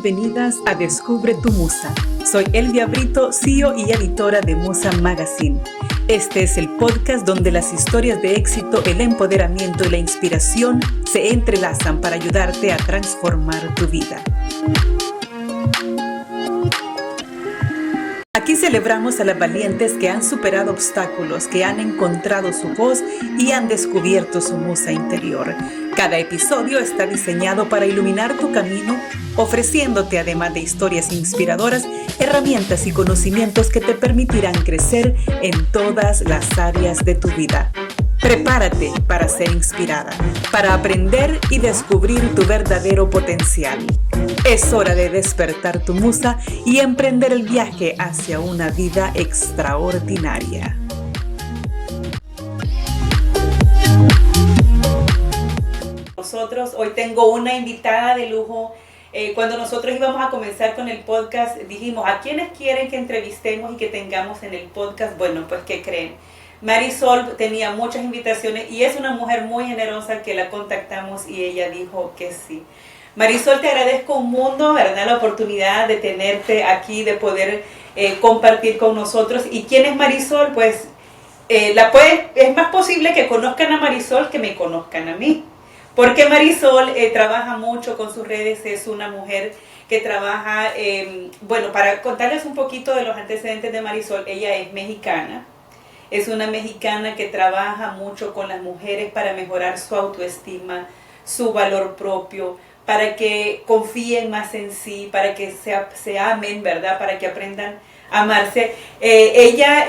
bienvenidas a Descubre tu Musa. Soy Elvia Brito, CEO y editora de Musa Magazine. Este es el podcast donde las historias de éxito, el empoderamiento y la inspiración se entrelazan para ayudarte a transformar tu vida. Aquí celebramos a las valientes que han superado obstáculos, que han encontrado su voz y han descubierto su musa interior. Cada episodio está diseñado para iluminar tu camino, ofreciéndote, además de historias inspiradoras, herramientas y conocimientos que te permitirán crecer en todas las áreas de tu vida. Prepárate para ser inspirada, para aprender y descubrir tu verdadero potencial. Es hora de despertar tu musa y emprender el viaje hacia una vida extraordinaria. Nosotros hoy tengo una invitada de lujo. Cuando nosotros íbamos a comenzar con el podcast, dijimos, ¿a quiénes quieren que entrevistemos y que tengamos en el podcast? Bueno, pues, ¿qué creen? Marisol tenía muchas invitaciones y es una mujer muy generosa que la contactamos y ella dijo que sí. Marisol, te agradezco un mundo, ¿verdad? La oportunidad de tenerte aquí, de poder compartir con nosotros. ¿Y quién es Marisol? Pues es más posible que conozcan a Marisol que me conozcan a mí. Porque Marisol trabaja mucho con sus redes, es una mujer que trabaja, para contarles un poquito de los antecedentes de Marisol, ella es mexicana. Es una mexicana que trabaja mucho con las mujeres para mejorar su autoestima, su valor propio, para que confíen más en sí, para que se amen, ¿verdad? Para que aprendan a amarse. Ella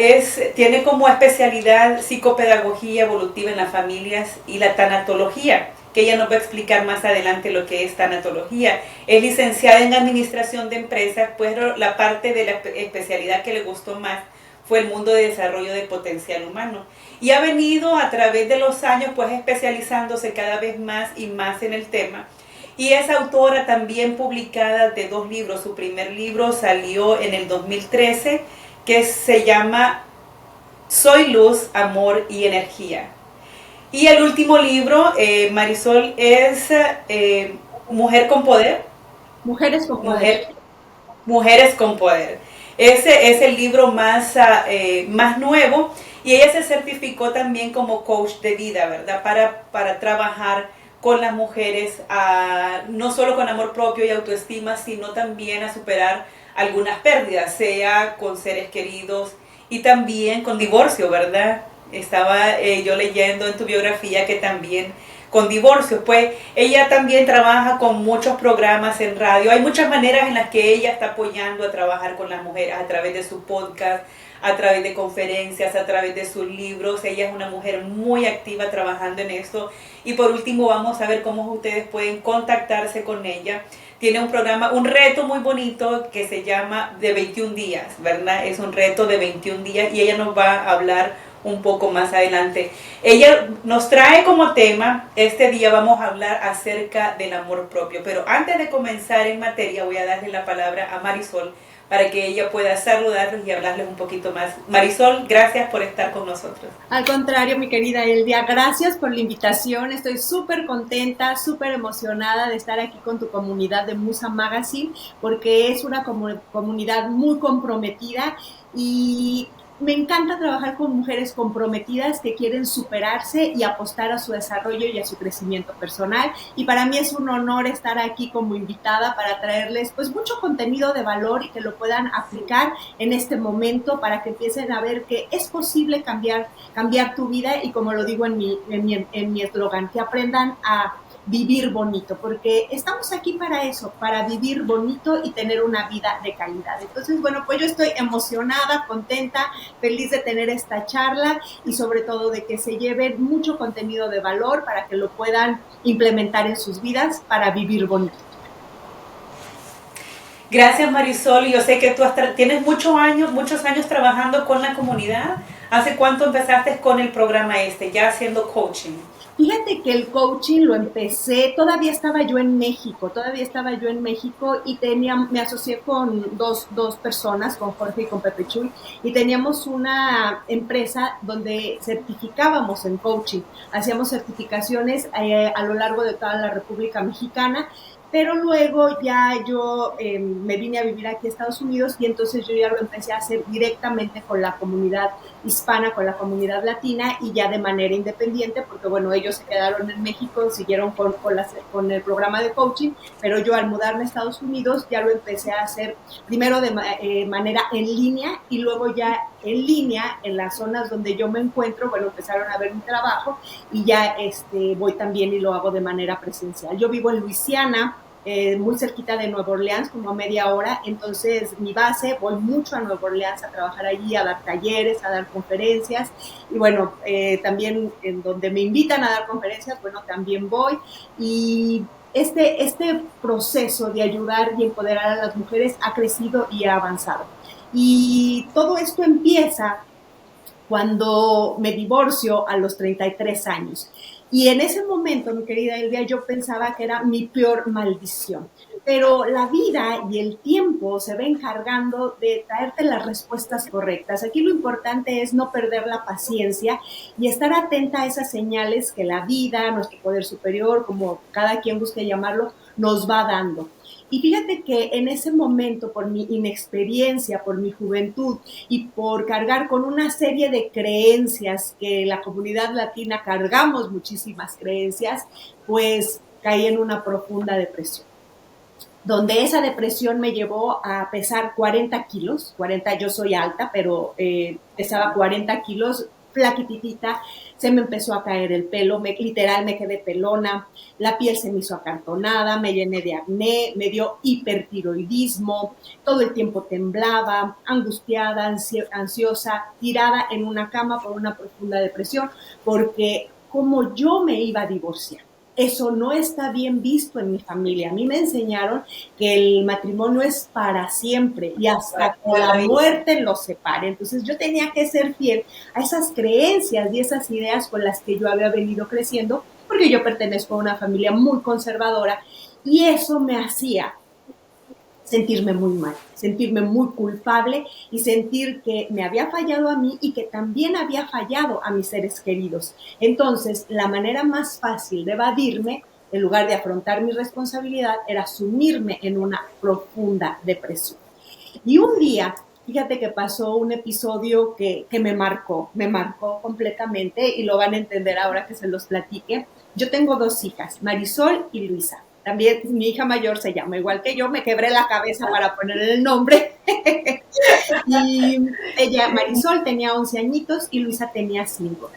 tiene como especialidad psicopedagogía evolutiva en las familias y la tanatología, que ella nos va a explicar más adelante lo que es tanatología. Es licenciada en administración de empresas, pues la parte de la especialidad que le gustó más fue el mundo de desarrollo de potencial humano. Y ha venido a través de los años pues especializándose cada vez más y más en el tema. Y es autora también publicada de 2 libros. Su primer libro salió en el 2013, que se llama Soy Luz, Amor y Energía. Y el último libro, Marisol, es Mujer con Poder. Mujeres con Poder. Mujeres con Poder. Ese es el libro más nuevo y ella se certificó también como coach de vida, ¿verdad? Para trabajar con las mujeres, no solo con amor propio y autoestima, sino también a superar algunas pérdidas, sea con seres queridos y también con divorcio, ¿verdad? Estaba yo leyendo en tu biografía que también con divorcio, pues ella también trabaja con muchos programas en radio. Hay muchas maneras en las que ella está apoyando a trabajar con las mujeres, a través de su podcast, a través de conferencias, a través de sus libros. Ella es una mujer muy activa trabajando en eso. Y por último vamos a ver cómo ustedes pueden contactarse con ella. Tiene un programa, un reto muy bonito que se llama de 21 días, ¿verdad? Es un reto de 21 días y ella nos va a hablar un poco más adelante. Ella nos trae como tema, este día vamos a hablar acerca del amor propio, pero antes de comenzar en materia voy a darle la palabra a Marisol para que ella pueda saludarlos y hablarles un poquito más. Marisol, gracias por estar con nosotros. Al contrario, mi querida Elvia, gracias por la invitación. Estoy súper contenta, súper emocionada de estar aquí con tu comunidad de Musa Magazine, porque es una comunidad muy comprometida y me encanta trabajar con mujeres comprometidas que quieren superarse y apostar a su desarrollo y a su crecimiento personal. Y para mí es un honor estar aquí como invitada para traerles pues mucho contenido de valor y que lo puedan aplicar en este momento para que empiecen a ver que es posible cambiar tu vida y, como lo digo en mi eslogan, que aprendan a vivir bonito, porque estamos aquí para eso, para vivir bonito y tener una vida de calidad. Entonces, bueno, pues yo estoy emocionada, contenta, feliz de tener esta charla y sobre todo de que se lleven mucho contenido de valor para que lo puedan implementar en sus vidas para vivir bonito. Gracias, Marisol. Yo sé que tú tienes muchos años trabajando con la comunidad. ¿Hace cuánto empezaste con el programa ya haciendo coaching? Fíjate que el coaching lo empecé, todavía estaba yo en México y me asocié con dos personas, con Jorge y con Pepe Chuy, y teníamos una empresa donde certificábamos en coaching, hacíamos certificaciones a lo largo de toda la República Mexicana. pero luego ya yo me vine a vivir aquí a Estados Unidos y entonces yo ya lo empecé a hacer directamente con la comunidad hispana, con la comunidad latina y ya de manera independiente, porque bueno, ellos se quedaron en México, siguieron con el programa de coaching, pero yo al mudarme a Estados Unidos ya lo empecé a hacer primero de manera en línea y luego ya en línea en las zonas donde yo me encuentro, bueno, empezaron a ver mi trabajo y ya voy también y lo hago de manera presencial. Yo vivo en Luisiana, muy cerquita de Nueva Orleans, como a media hora, entonces mi base, voy mucho a Nueva Orleans a trabajar allí, a dar talleres, a dar conferencias, y bueno, también en donde me invitan a dar conferencias, bueno, también voy, y este proceso de ayudar y empoderar a las mujeres ha crecido y ha avanzado. Y todo esto empieza cuando me divorcio a los 33 años. Y en ese momento, mi querida Elvia, yo pensaba que era mi peor maldición. Pero la vida y el tiempo se va encargando de traerte las respuestas correctas. Aquí lo importante es no perder la paciencia y estar atenta a esas señales que la vida, nuestro poder superior, como cada quien busque llamarlo, nos va dando. Y fíjate que en ese momento, por mi inexperiencia, por mi juventud y por cargar con una serie de creencias que la comunidad latina cargamos muchísimas creencias, pues caí en una profunda depresión, donde esa depresión me llevó a pesar 40 kilos, 40, yo soy alta, pero pesaba 40 kilos, flaquititita, se me empezó a caer el pelo, literal me quedé pelona, la piel se me hizo acartonada, me llené de acné, me dio hipertiroidismo, todo el tiempo temblaba, angustiada, ansiosa, tirada en una cama por una profunda depresión, porque como yo me iba a divorciar, eso no está bien visto en mi familia. A mí me enseñaron que el matrimonio es para siempre y hasta que la muerte los separe. Entonces yo tenía que ser fiel a esas creencias y esas ideas con las que yo había venido creciendo, porque yo pertenezco a una familia muy conservadora y eso me hacía sentirme muy mal, sentirme muy culpable y sentir que me había fallado a mí y que también había fallado a mis seres queridos. Entonces, la manera más fácil de evadirme, en lugar de afrontar mi responsabilidad, era sumirme en una profunda depresión. Y un día, fíjate que pasó un episodio que me marcó completamente y lo van a entender ahora que se los platique. Yo tengo dos hijas, Marisol y Luisa. También mi hija mayor se llama igual que yo, me quebré la cabeza para ponerle el nombre. Y ella, Marisol, tenía 11 añitos y Luisa tenía 5.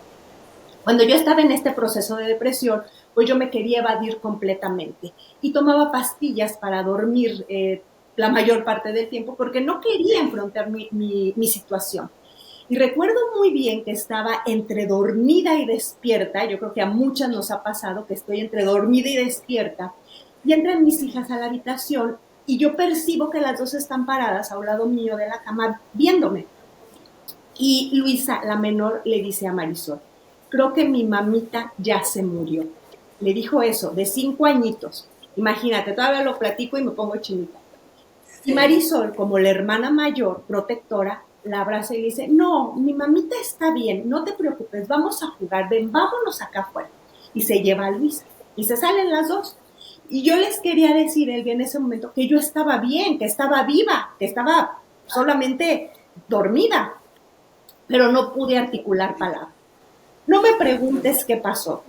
Cuando yo estaba en este proceso de depresión, pues yo me quería evadir completamente y tomaba pastillas para dormir la mayor parte del tiempo porque no quería enfrentar mi situación. Y recuerdo muy bien que estaba entre dormida y despierta, yo creo que a muchas nos ha pasado que estoy entre dormida y despierta, y entran mis hijas a la habitación y yo percibo que las dos están paradas a un lado mío de la cama viéndome. Y Luisa, la menor, le dice a Marisol, creo que mi mamita ya se murió. Le dijo eso, de 5 añitos. Imagínate, todavía lo platico y me pongo chinita. Sí. Y Marisol, como la hermana mayor, protectora, la abraza y le dice, no, mi mamita está bien, no te preocupes, vamos a jugar, ven, vámonos acá afuera. Y se lleva a Luisa. Y se salen las dos. Y yo les quería decir, Elvia, en ese momento, que yo estaba bien, que estaba viva, que estaba solamente dormida, pero no pude articular palabras. No me preguntes qué pasó.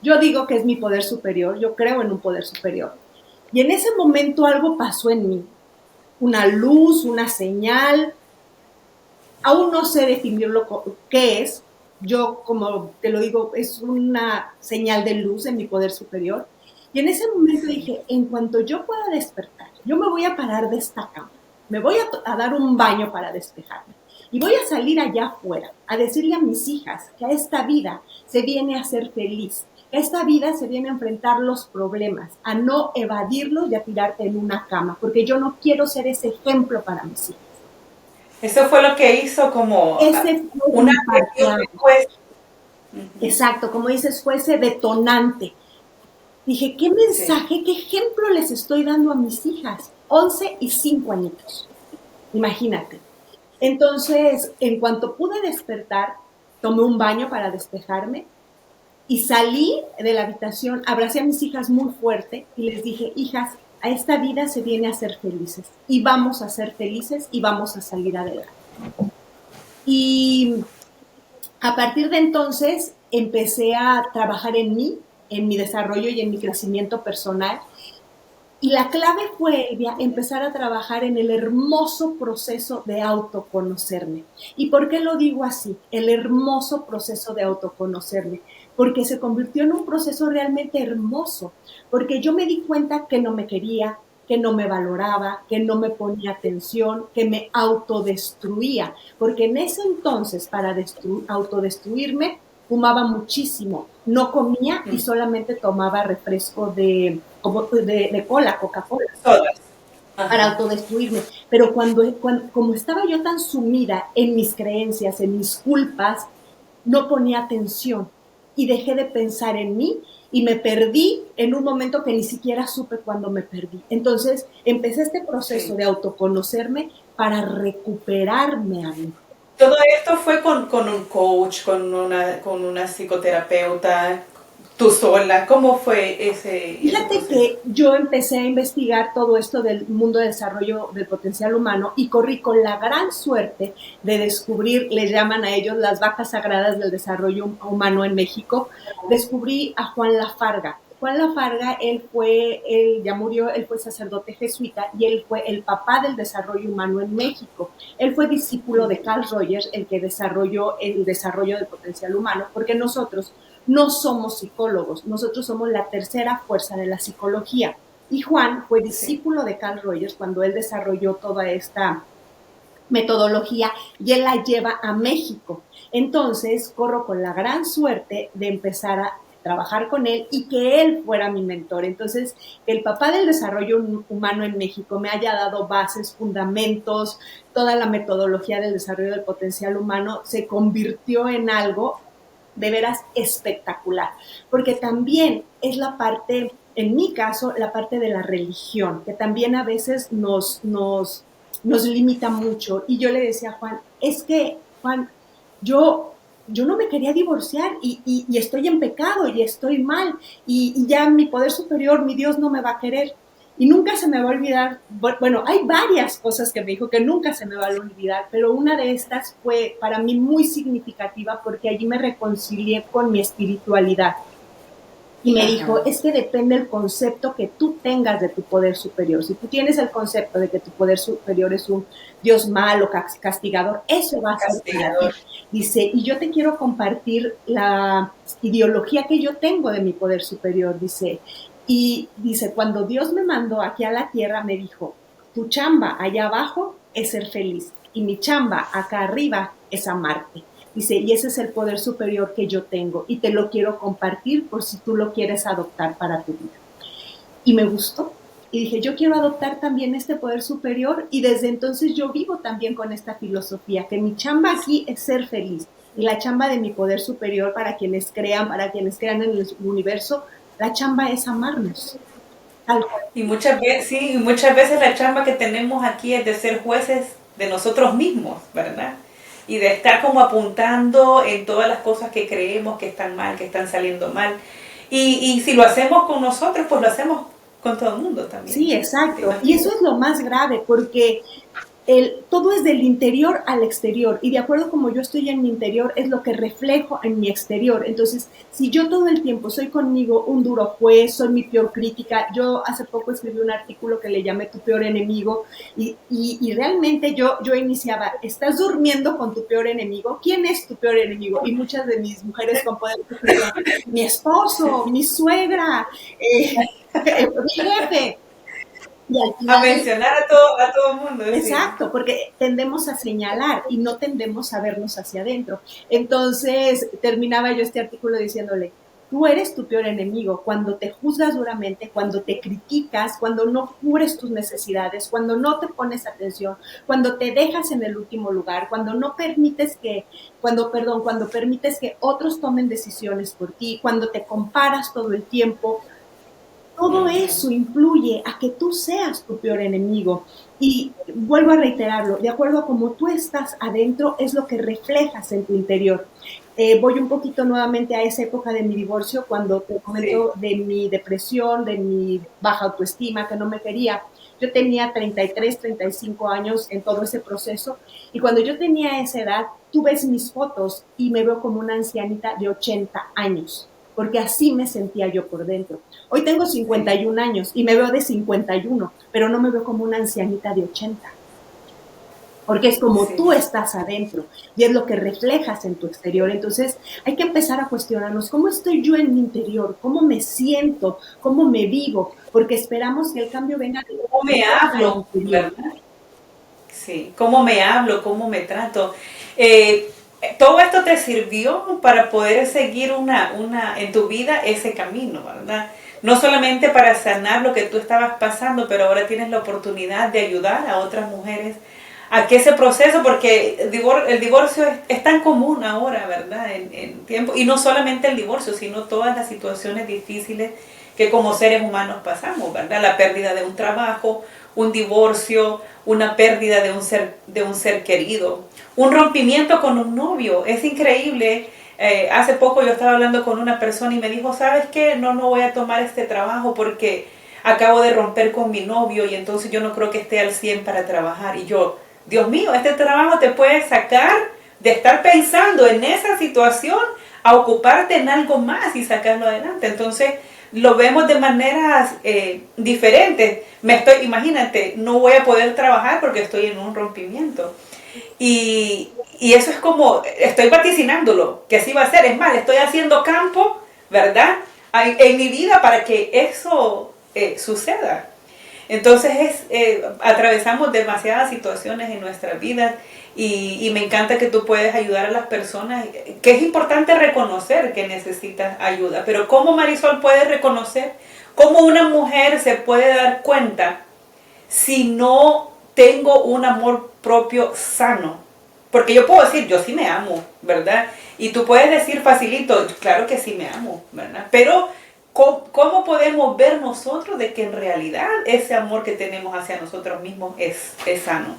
Yo digo que es mi poder superior, yo creo en un poder superior. Y en ese momento algo pasó en mí. Una luz, una señal. Aún no sé definirlo qué es. Yo, como te lo digo, es una señal de luz en mi poder superior. Y en ese momento dije, en cuanto yo pueda despertar, yo me voy a parar de esta cama. Me voy a dar un baño para despejarme. Y voy a salir allá afuera a decirle a mis hijas que a esta vida se viene a ser feliz, que a esta vida se viene a enfrentar los problemas, a no evadirlos y a tirarte en una cama, porque yo no quiero ser ese ejemplo para mis hijas. Eso fue lo que hizo como una después. Exacto, como dices, fue ese detonante. Dije, ¿qué mensaje, qué ejemplo les estoy dando a mis hijas? 11 y 5 añitos. Imagínate. Entonces, en cuanto pude despertar, tomé un baño para despejarme Y salí de la habitación, abracé a mis hijas muy fuerte y les dije, hijas, a esta vida se viene a ser felices y vamos a ser felices y vamos a salir adelante. Y a partir de entonces empecé a trabajar en mí, en mi desarrollo y en mi crecimiento personal. Y la clave fue, Elvia, empezar a trabajar en el hermoso proceso de autoconocerme. ¿Y por qué lo digo así? El hermoso proceso de autoconocerme. Porque se convirtió en un proceso realmente hermoso. Porque yo me di cuenta que no me quería, que no me valoraba, que no me ponía atención, que me autodestruía. Porque en ese entonces, para autodestruirme, fumaba muchísimo, no comía y solamente tomaba refresco de cola, Coca-Cola, Todas. para Ajá. autodestruirme. Pero como estaba yo tan sumida en mis creencias, en mis culpas, no ponía atención y dejé de pensar en mí y me perdí en un momento que ni siquiera supe cuándo me perdí. Entonces empecé este proceso Sí. de autoconocerme para recuperarme a mí. Todo esto fue con un coach, con una psicoterapeuta, tú sola. ¿Cómo fue ese Fíjate proceso? que yo empecé a investigar todo esto del mundo de desarrollo del potencial humano y corrí con la gran suerte de descubrir, les llaman a ellos las vacas sagradas del desarrollo humano en México, descubrí a Juan Lafarga. Juan Lafarga, él ya murió, él fue sacerdote jesuita y él fue el papá del desarrollo humano en México. Él fue discípulo de Carl Rogers, el que desarrolló el desarrollo del potencial humano, porque nosotros no somos psicólogos, nosotros somos la tercera fuerza de la psicología. Y Juan fue Sí. discípulo de Carl Rogers cuando él desarrolló toda esta metodología y él la lleva a México. Entonces, corro con la gran suerte de empezar a trabajar con él y que él fuera mi mentor. Entonces, el papá del desarrollo humano en México me haya dado bases, fundamentos, toda la metodología del desarrollo del potencial humano se convirtió en algo de veras espectacular, porque también es la parte, en mi caso, la parte de la religión, que también a veces nos limita mucho. Y yo le decía a Juan, es que, Juan, yo no me quería divorciar y estoy en pecado y estoy mal y ya mi poder superior, mi Dios no me va a querer. Y nunca se me va a olvidar, bueno, hay varias cosas que me dijo que nunca se me va a olvidar, pero una de estas fue para mí muy significativa porque allí me reconcilié con mi espiritualidad. Y me dijo, Ajá. es que depende del concepto que tú tengas de tu poder superior. Si tú tienes el concepto de que tu poder superior es un Dios malo, castigador, eso va a ser para ti. Castigador. Dice, y yo te quiero compartir la ideología que yo tengo de mi poder superior, dice. Y dice, cuando Dios me mandó aquí a la tierra, me dijo, tu chamba allá abajo es ser feliz y mi chamba acá arriba es amarte. Dice, y ese es el poder superior que yo tengo y te lo quiero compartir por si tú lo quieres adoptar para tu vida. Y me gustó. Y dije, yo quiero adoptar también este poder superior y desde entonces yo vivo también con esta filosofía, que mi chamba aquí es ser feliz y la chamba de mi poder superior para quienes crean en el universo, la chamba es amarnos. Tal cual. Y muchas veces, sí, y muchas veces la chamba que tenemos aquí es de ser jueces de nosotros mismos, ¿verdad? Y de estar como apuntando en todas las cosas que creemos que están mal, que están saliendo mal. Y si lo hacemos con nosotros, pues lo hacemos con todo el mundo también. Sí, ¿Te exacto. Y imaginas? eso es lo más grave, porque todo es del interior al exterior y de acuerdo como yo estoy en mi interior es lo que reflejo en mi exterior. Entonces, si yo todo el tiempo soy conmigo un duro juez, soy mi peor crítica, yo hace poco escribí un artículo que le llamé tu peor enemigo y realmente yo iniciaba, ¿estás durmiendo con tu peor enemigo? ¿Quién es tu peor enemigo? Y muchas de mis mujeres con poder escribían, mi esposo, mi suegra, mi jefe. Y al A final del mencionar a todo el mundo, sí. Exacto, porque tendemos a señalar y no tendemos a vernos hacia adentro. Entonces, terminaba yo este artículo diciéndole, tú eres tu peor enemigo cuando te juzgas duramente, cuando te criticas, cuando no cubres tus necesidades, cuando no te pones atención, cuando te dejas en el último lugar, cuando permites que otros tomen decisiones por ti, cuando te comparas todo el tiempo, todo eso influye a que tú seas tu peor enemigo. Y vuelvo a reiterarlo, de acuerdo a cómo tú estás adentro, es lo que reflejas en tu interior. voy un poquito nuevamente a esa época de mi divorcio, cuando te comento de mi depresión, de mi baja autoestima, que no me quería. Yo tenía 33, 35 años en todo ese proceso, y cuando yo tenía esa edad, tú ves mis fotos y me veo como una ancianita de 80 años, porque así me sentía yo por dentro. Hoy tengo 51 años y me veo de 51, pero no me veo como una ancianita de 80, porque es como tú estás adentro y es lo que reflejas en tu exterior. Entonces hay que empezar a cuestionarnos cómo estoy yo en mi interior, cómo me siento, cómo me vivo, porque esperamos que el cambio venga de cómo me hablo, ¿verdad? Sí, cómo me hablo, cómo me trato. Todo esto te sirvió para poder seguir en tu vida ese camino, ¿verdad? No solamente para sanar lo que tú estabas pasando, pero ahora tienes la oportunidad de ayudar a otras mujeres a que ese proceso, porque el divorcio es tan común ahora, ¿verdad? En tiempo, y no solamente el divorcio, sino todas las situaciones difíciles que como seres humanos pasamos, ¿verdad? La pérdida de un trabajo, un divorcio, una pérdida de un ser querido, un rompimiento con un novio. Es increíble. Hace poco yo estaba hablando con una persona y me dijo, ¿sabes qué? No voy a tomar este trabajo porque acabo de romper con mi novio y entonces yo no creo que esté al 100 para trabajar. Y yo, Dios mío, este trabajo te puede sacar de estar pensando en esa situación a ocuparte en algo más y sacarlo adelante. Entonces lo vemos de maneras diferentes. Imagínate, no voy a poder trabajar porque estoy en un rompimiento. Y eso es como, estoy vaticinándolo, que así va a ser. Es más, estoy haciendo campo, ¿verdad? En mi vida para que eso suceda. Entonces atravesamos demasiadas situaciones en nuestras vidas y me encanta que tú puedes ayudar a las personas, que es importante reconocer que necesitas ayuda. Pero ¿cómo, Marisol, puede reconocer? ¿Cómo una mujer se puede dar cuenta si no tengo un amor propio sano? Porque yo puedo decir, yo sí me amo, ¿verdad? Y tú puedes decir facilito, claro que sí me amo, ¿verdad? Pero ¿cómo podemos ver nosotros de que en realidad ese amor que tenemos hacia nosotros mismos es sano?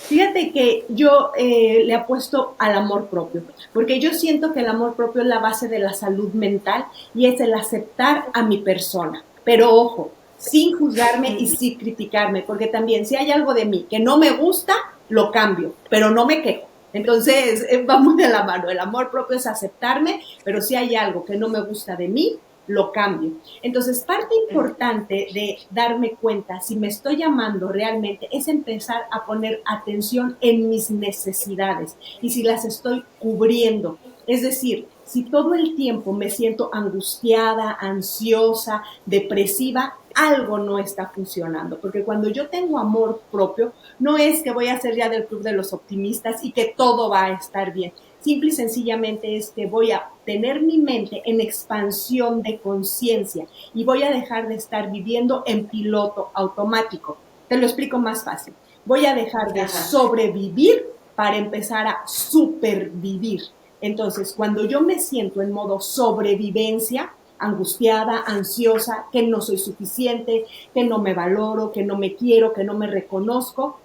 Fíjate que yo le apuesto al amor propio, porque yo siento que el amor propio es la base de la salud mental y es el aceptar a mi persona. Pero ojo, sin juzgarme y sin criticarme, porque también si hay algo de mí que no me gusta, lo cambio, pero no me quejo. Entonces, vamos de la mano. El amor propio es aceptarme, pero si hay algo que no me gusta de mí, lo cambio. Entonces, parte importante de darme cuenta si me estoy amando realmente es empezar a poner atención en mis necesidades y si las estoy cubriendo. Es decir, si todo el tiempo me siento angustiada, ansiosa, depresiva, algo no está funcionando, porque cuando yo tengo amor propio, no es que voy a ser ya del club de los optimistas y que todo va a estar bien. Simple y sencillamente es que voy a tener mi mente en expansión de conciencia y voy a dejar de estar viviendo en piloto automático. Te lo explico más fácil. Voy a dejar de sobrevivir para empezar a supervivir. Entonces, cuando yo me siento en modo sobrevivencia, angustiada, ansiosa, que no soy suficiente, que no me valoro, que no me quiero, que no me reconozco,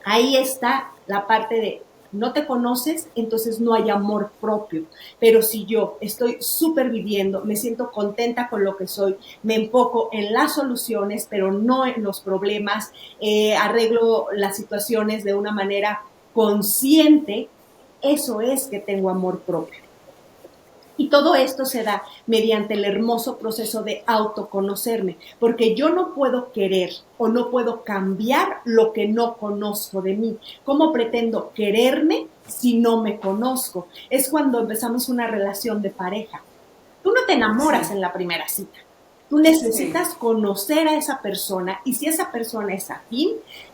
ahí está la parte de no te conoces, entonces no hay amor propio. Pero si yo estoy súper viviendo, me siento contenta con lo que soy, me enfoco en las soluciones, pero no en los problemas, arreglo las situaciones de una manera consciente, eso es que tengo amor propio. Y todo esto se da mediante el hermoso proceso de autoconocerme, porque yo no puedo querer o no puedo cambiar lo que no conozco de mí. ¿Cómo pretendo quererme si no me conozco? Es cuando empezamos una relación de pareja. Tú no te enamoras en la primera cita. Tú necesitas conocer a esa persona y si esa persona es afín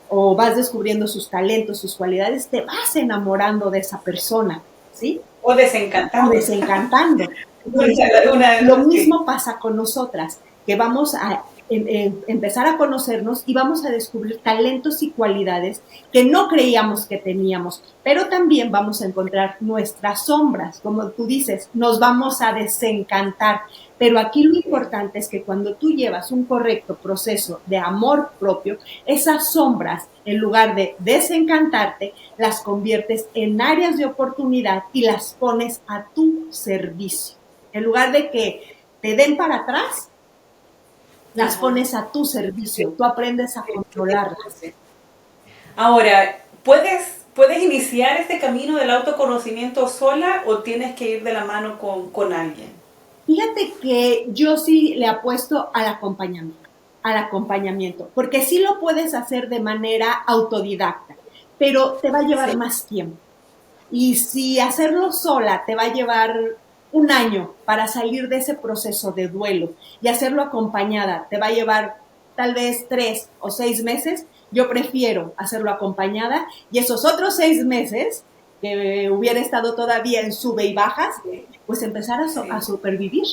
o vas descubriendo sus talentos, sus cualidades, te vas enamorando de esa persona, ¿sí? O desencantando. O desencantando. Entonces, lo mismo pasa con nosotras, que vamos a empezar a conocernos y vamos a descubrir talentos y cualidades que no creíamos que teníamos, pero también vamos a encontrar nuestras sombras, como tú dices, nos vamos a desencantar. Pero aquí lo importante es que cuando tú llevas un correcto proceso de amor propio, esas sombras, en lugar de desencantarte, las conviertes en áreas de oportunidad y las pones a tu servicio. En lugar de que te den para atrás, las pones a tu servicio, tú aprendes a controlarlas. Ahora, ¿puedes iniciar este camino del autoconocimiento sola o tienes que ir de la mano con alguien? Fíjate que yo sí le apuesto al acompañamiento, porque sí lo puedes hacer de manera autodidacta, pero te va a llevar más tiempo. Y si hacerlo sola te va a llevar un año para salir de ese proceso de duelo y hacerlo acompañada te va a llevar tal vez 3 o 6 meses, yo prefiero hacerlo acompañada y esos otros 6 meses que hubiera estado todavía en sube y bajas, pues empezar a supervivir.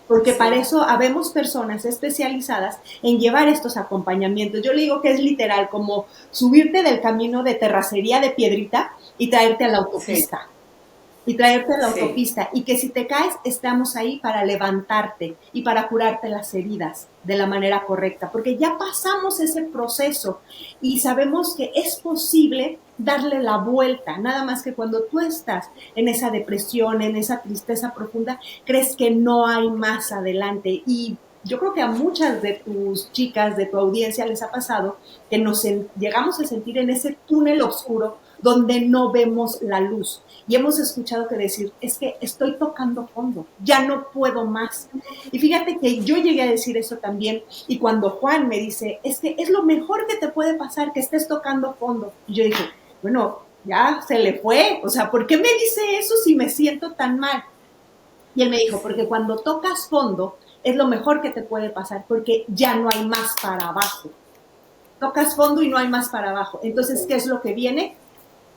Porque para eso habemos personas especializadas en llevar estos acompañamientos. Yo le digo que es literal como subirte del camino de terracería de piedrita y traerte a la autopista. Y traerte a la autopista. Y que si te caes, estamos ahí para levantarte y para curarte las heridas de la manera correcta. Porque ya pasamos ese proceso y sabemos que es posible darle la vuelta. Nada más que cuando tú estás en esa depresión, en esa tristeza profunda, crees que no hay más adelante. Y yo creo que a muchas de tus chicas, de tu audiencia, les ha pasado que nos llegamos a sentir en ese túnel oscuro donde no vemos la luz. Y hemos escuchado que decir, es que estoy tocando fondo, ya no puedo más. Y fíjate que yo llegué a decir eso también, y cuando Juan me dice, es que es lo mejor que te puede pasar, que estés tocando fondo. Y yo dije, bueno, ya se le fue, o sea, ¿por qué me dice eso si me siento tan mal? Y él me dijo, porque cuando tocas fondo, es lo mejor que te puede pasar, porque ya no hay más para abajo. Tocas fondo y no hay más para abajo. Entonces, ¿qué es lo que viene?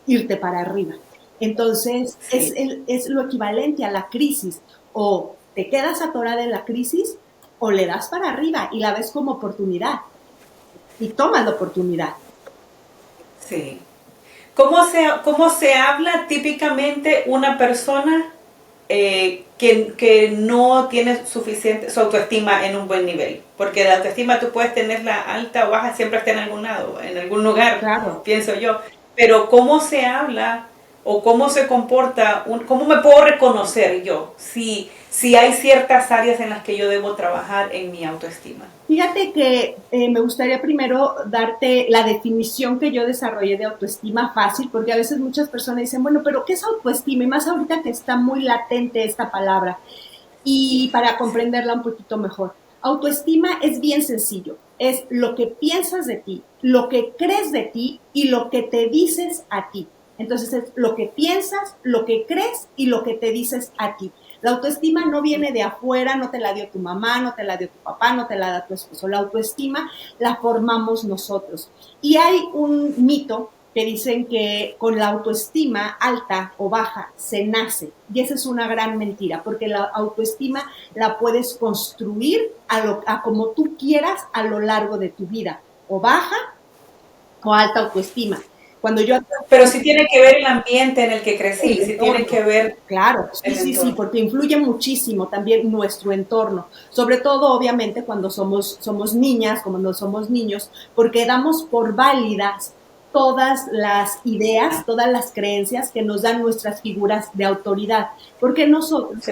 Irte para arriba. Entonces, es lo equivalente a la crisis. O te quedas atorada en la crisis o le das para arriba y la ves como oportunidad. Y tomas la oportunidad. Sí. ¿Cómo se habla típicamente una persona que no tiene suficiente su autoestima en un buen nivel? Porque la autoestima tú puedes tenerla alta o baja, siempre está en algún lado, en algún lugar, claro. Pienso yo. Pero ¿cómo se habla o cómo se comporta? ¿Cómo me puedo reconocer yo si hay ciertas áreas en las que yo debo trabajar en mi autoestima? Fíjate que me gustaría primero darte la definición que yo desarrollé de autoestima fácil, porque a veces muchas personas dicen, bueno, pero ¿qué es autoestima? Y más ahorita que está muy latente esta palabra. Y para comprenderla un poquito mejor. Autoestima es bien sencillo. Es lo que piensas de ti, lo que crees de ti y lo que te dices a ti. Entonces es lo que piensas, lo que crees y lo que te dices a ti. La autoestima no viene de afuera, no te la dio tu mamá, no te la dio tu papá, no te la da tu esposo. La autoestima la formamos nosotros. Y hay un mito que dicen que con la autoestima alta o baja se nace. Y esa es una gran mentira, porque la autoestima la puedes construir a como tú quieras a lo largo de tu vida. O baja o alta autoestima. Pero sí tiene que ver el ambiente en el que crecí, sí tiene que ver. Claro, sí, porque influye muchísimo también nuestro entorno, sobre todo obviamente cuando somos niñas, cuando somos niños, porque damos por válidas todas las ideas, todas las creencias que nos dan nuestras figuras de autoridad, porque nosotros...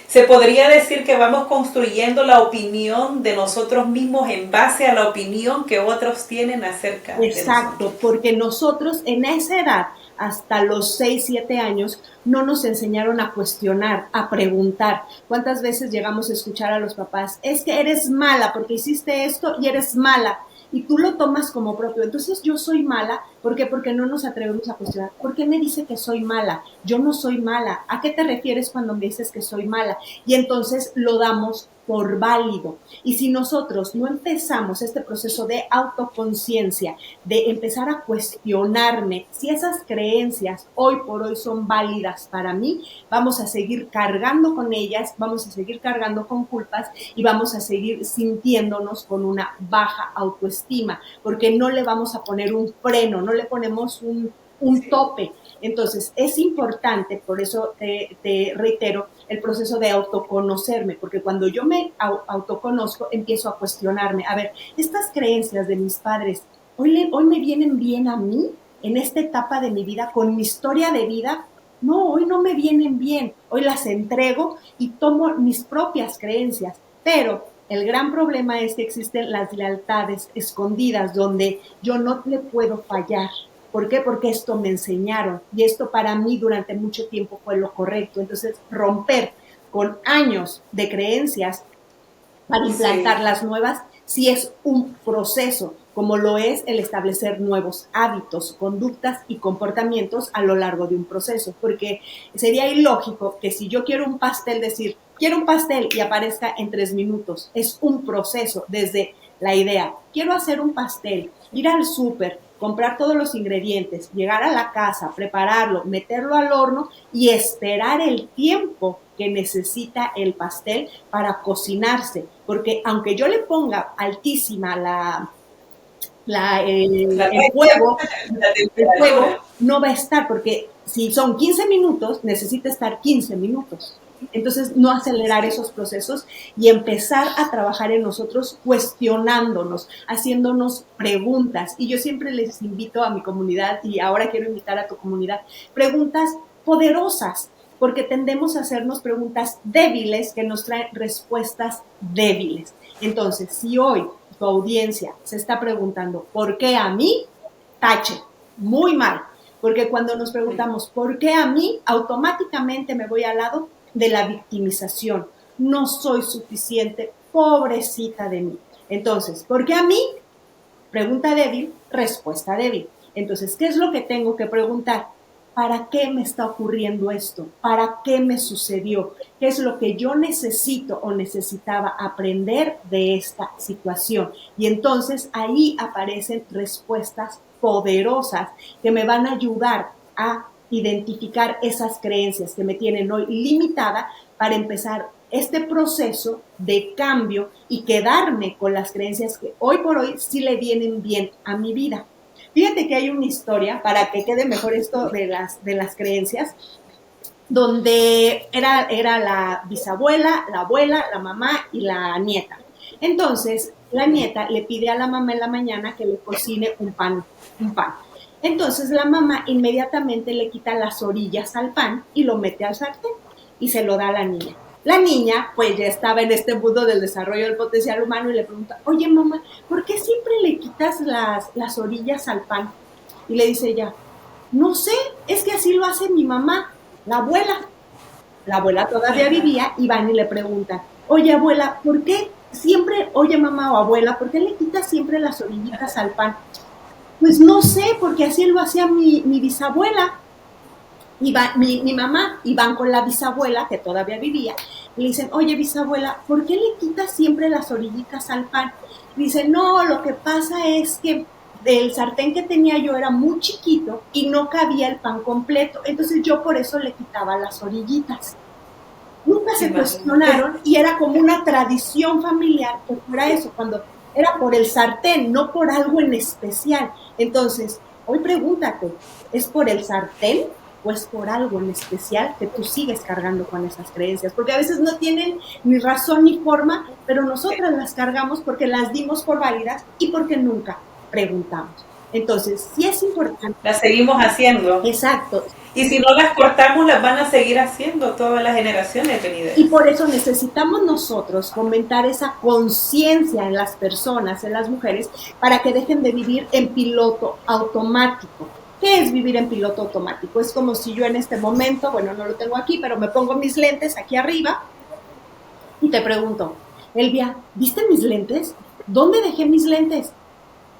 Se podría decir que vamos construyendo la opinión de nosotros mismos en base a la opinión que otros tienen acerca de nosotros. Exacto, porque nosotros en esa edad, hasta los 6, 7 años, no nos enseñaron a cuestionar, a preguntar. ¿Cuántas veces llegamos a escuchar a los papás? Es que eres mala porque hiciste esto y eres mala. Y tú lo tomas como propio. Entonces yo soy mala ¿Por qué? Porque no nos atrevemos a cuestionar. ¿Por qué me dice que soy mala? Yo no soy mala. ¿A qué te refieres cuando me dices que soy mala? Y entonces lo damos por válido. Y si nosotros no empezamos este proceso de autoconciencia, de empezar a cuestionarme si esas creencias hoy por hoy son válidas para mí, vamos a seguir cargando con ellas, vamos a seguir cargando con culpas y vamos a seguir sintiéndonos con una baja autoestima, porque no le vamos a poner un freno, no le ponemos un tope. Entonces, es importante, por eso te reitero, el proceso de autoconocerme, porque cuando yo me autoconozco, empiezo a cuestionarme, a ver, estas creencias de mis padres, hoy me vienen bien a mí, en esta etapa de mi vida, con mi historia de vida. No, hoy no me vienen bien, hoy las entrego y tomo mis propias creencias, pero el gran problema es que existen las lealtades escondidas donde yo no le puedo fallar. ¿Por qué? Porque esto me enseñaron y esto para mí durante mucho tiempo fue lo correcto. Entonces, romper con años de creencias para implantar las nuevas sí es un proceso, como lo es el establecer nuevos hábitos, conductas y comportamientos a lo largo de un proceso, porque sería ilógico que si yo quiero un pastel, decir, quiero un pastel y aparezca en 3 minutos. Es un proceso desde la idea, quiero hacer un pastel, ir al súper, comprar todos los ingredientes, llegar a la casa, prepararlo, meterlo al horno y esperar el tiempo que necesita el pastel para cocinarse, porque aunque yo le ponga altísima el fuego no va a estar, porque si son 15 minutos, necesita estar 15 minutos. Entonces, no acelerar esos procesos y empezar a trabajar en nosotros cuestionándonos, haciéndonos preguntas. Y yo siempre les invito a mi comunidad, y ahora quiero invitar a tu comunidad, preguntas poderosas, porque tendemos a hacernos preguntas débiles que nos traen respuestas débiles. Entonces, si hoy tu audiencia se está preguntando, ¿por qué a mí? Tache, muy mal. Porque cuando nos preguntamos, ¿por qué a mí? Automáticamente me voy al lado de la victimización. No soy suficiente, pobrecita de mí. Entonces, ¿por qué a mí? Pregunta débil, respuesta débil. Entonces, ¿qué es lo que tengo que preguntar? ¿Para qué me está ocurriendo esto? ¿Para qué me sucedió? ¿Qué es lo que yo necesito o necesitaba aprender de esta situación? Y entonces ahí aparecen respuestas poderosas que me van a ayudar a identificar esas creencias que me tienen hoy limitada para empezar este proceso de cambio y quedarme con las creencias que hoy por hoy sí le vienen bien a mi vida. Fíjate que hay una historia, para que quede mejor esto de las creencias, donde era la bisabuela, la abuela, la mamá y la nieta. Entonces, la nieta le pide a la mamá en la mañana que le cocine un pan. Entonces, la mamá inmediatamente le quita las orillas al pan y lo mete al sartén y se lo da a la niña. La niña, pues ya estaba en este mundo del desarrollo del potencial humano y le pregunta, oye mamá, ¿por qué siempre le quitas las orillas al pan? Y le dice ella, no sé, es que así lo hace mi mamá, la abuela. La abuela todavía vivía y van y le preguntan, oye abuela, ¿por qué siempre, oye mamá o abuela, ¿por qué le quitas siempre las orillitas al pan? Pues no sé, porque así lo hacía mi bisabuela. Y va mi mamá, y van con la bisabuela, que todavía vivía, y le dicen, oye bisabuela, ¿por qué le quitas siempre las orillitas al pan? Y dice, no, lo que pasa es que el sartén que tenía yo era muy chiquito y no cabía el pan completo, entonces yo por eso le quitaba las orillitas. Nunca se cuestionaron y era como una tradición familiar que fuera eso, cuando era por el sartén, no por algo en especial. Entonces, hoy pregúntate, ¿es por el sartén o es por algo en especial que tú sigues cargando con esas creencias? Porque a veces no tienen ni razón ni forma, pero nosotras las cargamos porque las dimos por válidas y porque nunca preguntamos. Entonces, sí es importante. Las seguimos haciendo. Exacto. Y si no las cortamos, las van a seguir haciendo todas las generaciones venideras. Y por eso necesitamos nosotros fomentar esa conciencia en las personas, en las mujeres, para que dejen de vivir en piloto automático. ¿Qué es vivir en piloto automático? Es como si yo en este momento, bueno, no lo tengo aquí, pero me pongo mis lentes aquí arriba y te pregunto, Elvia, ¿viste mis lentes? ¿Dónde dejé mis lentes?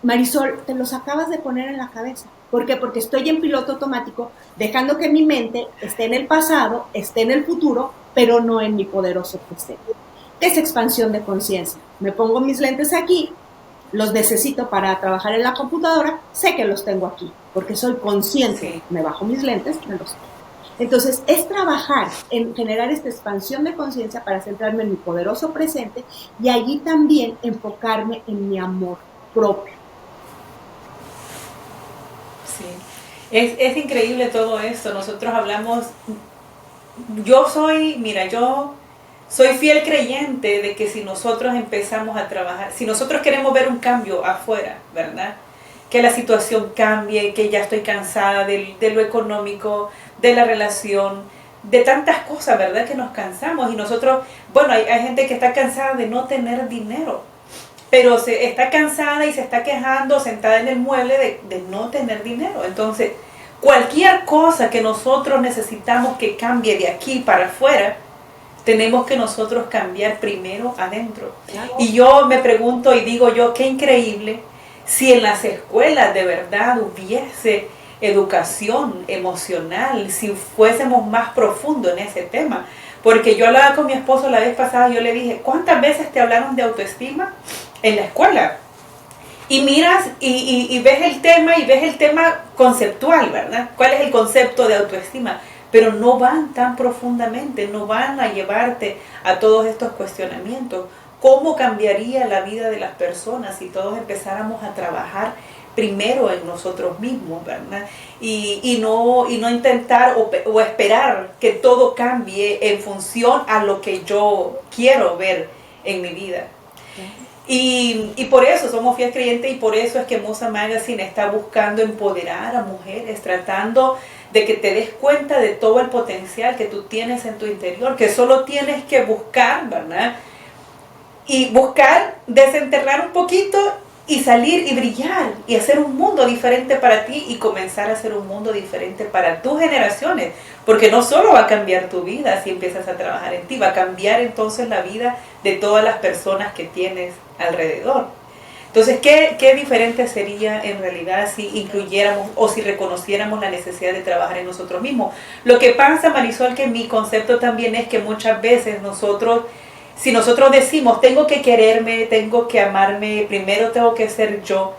Marisol, te los acabas de poner en la cabeza. ¿Por qué? Porque estoy en piloto automático, dejando que mi mente esté en el pasado, esté en el futuro, pero no en mi poderoso presente. ¿Qué es expansión de conciencia? Me pongo mis lentes aquí, los necesito para trabajar en la computadora, sé que los tengo aquí, porque soy consciente, Sí. me bajo mis lentes, me los pongo. Entonces, es trabajar en generar esta expansión de conciencia para centrarme en mi poderoso presente y allí también enfocarme en mi amor propio. Sí. Es increíble todo esto. Nosotros hablamos, yo soy fiel creyente de que si nosotros empezamos a trabajar, si nosotros queremos ver un cambio afuera, ¿verdad? Que la situación cambie, que ya estoy cansada de lo económico, de la relación, de tantas cosas, ¿verdad? Que nos cansamos y nosotros, bueno, hay gente que está cansada de no tener dinero, pero se está cansada y se está quejando sentada en el mueble de no tener dinero. Entonces, cualquier cosa que nosotros necesitamos que cambie de aquí para afuera, tenemos que nosotros cambiar primero adentro. Claro. Y yo me pregunto y digo yo, qué increíble si en las escuelas de verdad hubiese educación emocional, si fuésemos más profundos en ese tema. Porque yo hablaba con mi esposo la vez pasada, yo le dije, ¿cuántas veces te hablaron de autoestima en la escuela? Y miras y ves el tema conceptual, ¿verdad? ¿Cuál es el concepto de autoestima? Pero no van tan profundamente, no van a llevarte a todos estos cuestionamientos. ¿Cómo cambiaría la vida de las personas si todos empezáramos a trabajar primero en nosotros mismos, ¿verdad? Y no intentar o esperar que todo cambie en función a lo que yo quiero ver en mi vida. Y por eso somos fieles creyentes y por eso es que Musa Magazine está buscando empoderar a mujeres, tratando de que te des cuenta de todo el potencial que tú tienes en tu interior, que solo tienes que buscar, ¿verdad? Y buscar desenterrar un poquito y salir y brillar y hacer un mundo diferente para ti y comenzar a hacer un mundo diferente para tus generaciones, porque no solo va a cambiar tu vida si empiezas a trabajar en ti, va a cambiar entonces la vida de todas las personas que tienes alrededor. Entonces, ¿qué diferente sería en realidad si incluyéramos o si reconociéramos la necesidad de trabajar en nosotros mismos? Lo que pasa, Marisol, que mi concepto también es que muchas veces si nosotros decimos, tengo que quererme, tengo que amarme, primero tengo que ser yo,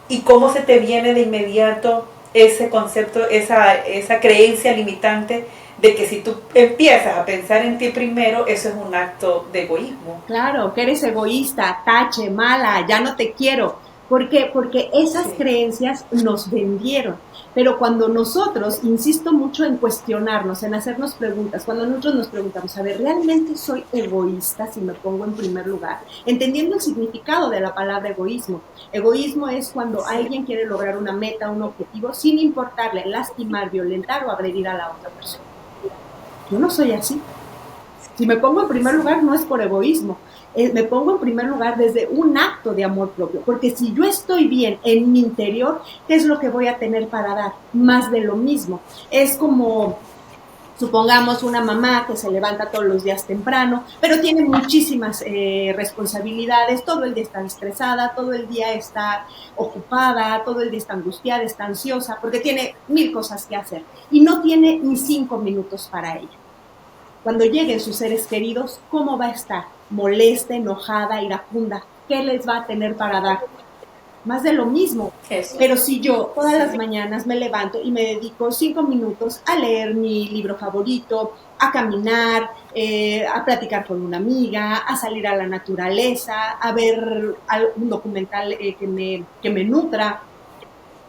¿y cómo se te viene de inmediato ese concepto, esa creencia limitante de que si tú empiezas a pensar en ti primero, eso es un acto de egoísmo? Claro, que eres egoísta, tache, mala, ya no te quiero. ¿Por qué? Porque esas creencias nos vendieron. Pero cuando nosotros, insisto mucho en cuestionarnos, en hacernos preguntas, cuando nosotros nos preguntamos, a ver, ¿realmente soy egoísta si me pongo en primer lugar? Entendiendo el significado de la palabra egoísmo. Egoísmo es cuando alguien quiere lograr una meta, un objetivo, sin importarle lastimar, violentar o agredir a la otra persona. Yo no soy así. Si me pongo en primer lugar no es por egoísmo, me pongo en primer lugar desde un acto de amor propio, porque si yo estoy bien en mi interior, ¿qué es lo que voy a tener para dar? Más de lo mismo. Es como, supongamos, una mamá que se levanta todos los días temprano, pero tiene muchísimas responsabilidades, todo el día está estresada, todo el día está ocupada, todo el día está angustiada, está ansiosa, porque tiene 1000 cosas que hacer y no tiene ni 5 minutos para ella. Cuando lleguen sus seres queridos, ¿cómo va a estar? Molesta, enojada, iracunda. ¿Qué les va a tener para dar? Más de lo mismo. Eso. Pero si yo todas las mañanas me levanto y me dedico 5 minutos a leer mi libro favorito, a caminar, a platicar con una amiga, a salir a la naturaleza, a ver un documental que me nutra,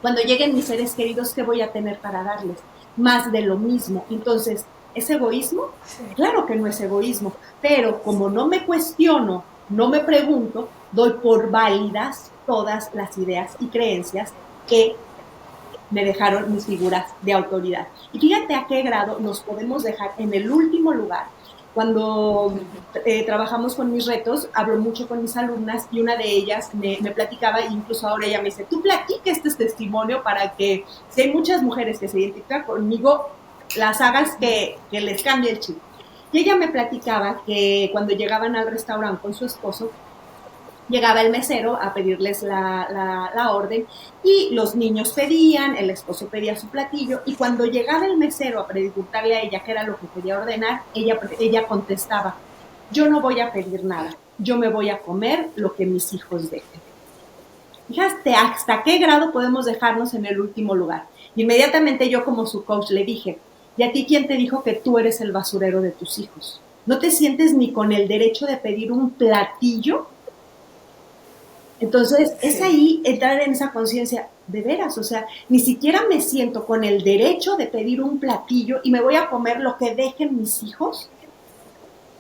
cuando lleguen mis seres queridos, ¿qué voy a tener para darles? Más de lo mismo. Entonces, ¿es egoísmo? Claro que no es egoísmo, pero como no me cuestiono, no me pregunto, doy por válidas todas las ideas y creencias que me dejaron mis figuras de autoridad. Y fíjate a qué grado nos podemos dejar en el último lugar. Cuando trabajamos con mis retos, hablo mucho con mis alumnas y una de ellas me platicaba, e incluso ahora ella me dice, tú platica este testimonio para que si hay muchas mujeres que se identifican conmigo, las hagas que les cambie el chip. Y ella me platicaba que cuando llegaban al restaurante con su esposo, llegaba el mesero a pedirles la orden y los niños pedían, el esposo pedía su platillo y cuando llegaba el mesero a preguntarle a ella qué era lo que quería ordenar, ella contestaba, yo no voy a pedir nada, yo me voy a comer lo que mis hijos dejen. Fíjate hasta qué grado podemos dejarnos en el último lugar. Inmediatamente yo como su coach le dije, ¿y a ti quién te dijo que tú eres el basurero de tus hijos? ¿No te sientes ni con el derecho de pedir un platillo? Entonces, es ahí entrar en esa conciencia, de veras, o sea, ni siquiera me siento con el derecho de pedir un platillo y me voy a comer lo que dejen mis hijos.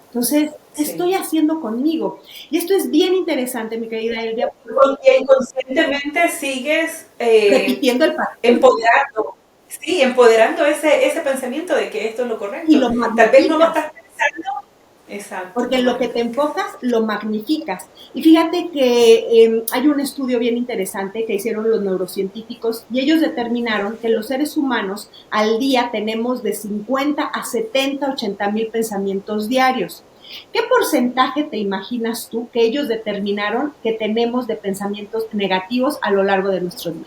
Entonces, ¿qué estoy haciendo conmigo? Y esto es bien interesante, mi querida Elvia. Porque inconscientemente sigues repitiendo el patrón. Empoderando. Sí, empoderando ese pensamiento de que esto es lo correcto. Y lo Tal vez no lo estás pensando. Exacto. Porque en lo que te enfocas, lo magnificas. Y fíjate que hay un estudio bien interesante que hicieron los neurocientíficos y ellos determinaron que los seres humanos al día tenemos de 50 a 70, 80 mil pensamientos diarios. ¿Qué porcentaje te imaginas tú que ellos determinaron que tenemos de pensamientos negativos a lo largo de nuestro día?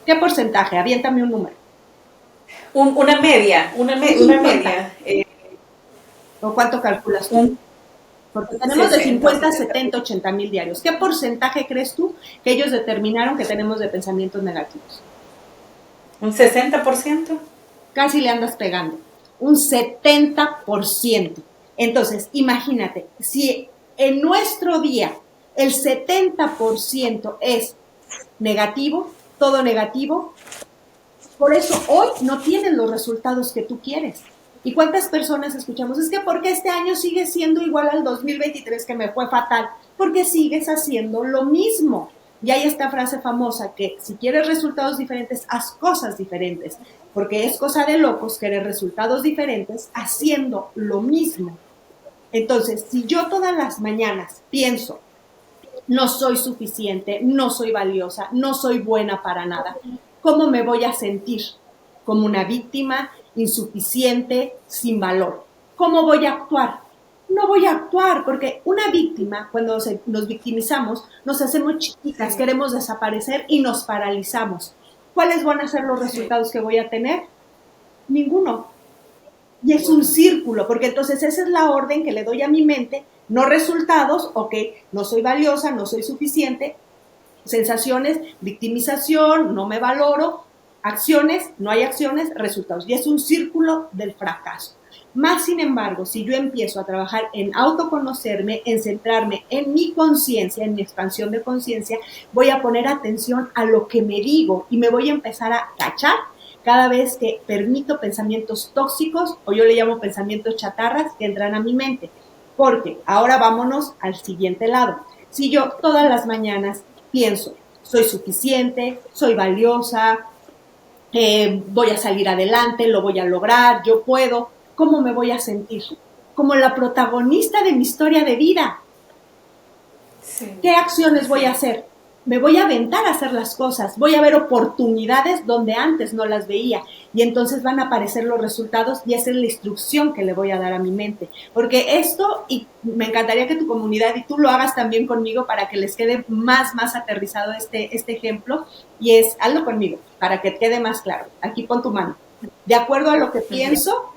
¿Qué porcentaje? Aviéntame un número. Una media. ¿O cuánto calculas tú? Porque tenemos 60, de 50, 70, 80 mil diarios. ¿Qué porcentaje crees tú que ellos determinaron que tenemos de pensamientos negativos? ¿Un 60%? Casi le andas pegando. Un 70%. Entonces, imagínate, si en nuestro día el 70% es negativo, todo negativo, por eso hoy no tienes los resultados que tú quieres. ¿Y cuántas personas escuchamos? Es que porque este año sigue siendo igual al 2023 que me fue fatal, porque sigues haciendo lo mismo. Y hay esta frase famosa que si quieres resultados diferentes, haz cosas diferentes, porque es cosa de locos querer resultados diferentes haciendo lo mismo. Entonces, si yo todas las mañanas pienso, no soy suficiente, no soy valiosa, no soy buena para nada, ¿cómo me voy a sentir? Como una víctima, insuficiente, sin valor. ¿Cómo voy a actuar? No voy a actuar, porque una víctima, cuando nos victimizamos, nos hacemos chiquitas, queremos desaparecer y nos paralizamos. ¿Cuáles van a ser los resultados que voy a tener? Ninguno. Y es un círculo, porque entonces esa es la orden que le doy a mi mente, no resultados, ok, no soy valiosa, no soy suficiente, sensaciones, victimización, no me valoro, acciones, no hay acciones, resultados. Y es un círculo del fracaso. Más sin embargo, si yo empiezo a trabajar en autoconocerme, en centrarme en mi conciencia, en mi expansión de conciencia, voy a poner atención a lo que me digo y me voy a empezar a cachar cada vez que permito pensamientos tóxicos, o yo le llamo pensamientos chatarras, que entran a mi mente. Porque ahora vámonos al siguiente lado. Si yo todas las mañanas pienso, soy suficiente, soy valiosa, voy a salir adelante, lo voy a lograr, yo puedo, ¿cómo me voy a sentir? Como la protagonista de mi historia de vida. Sí. ¿Qué acciones voy a hacer? Me voy a aventar a hacer las cosas, voy a ver oportunidades donde antes no las veía y entonces van a aparecer los resultados y esa es la instrucción que le voy a dar a mi mente. Porque esto, y me encantaría que tu comunidad y tú lo hagas también conmigo para que les quede más aterrizado este ejemplo, y es, hazlo conmigo para que quede más claro. Aquí pon tu mano. De acuerdo a lo que pienso,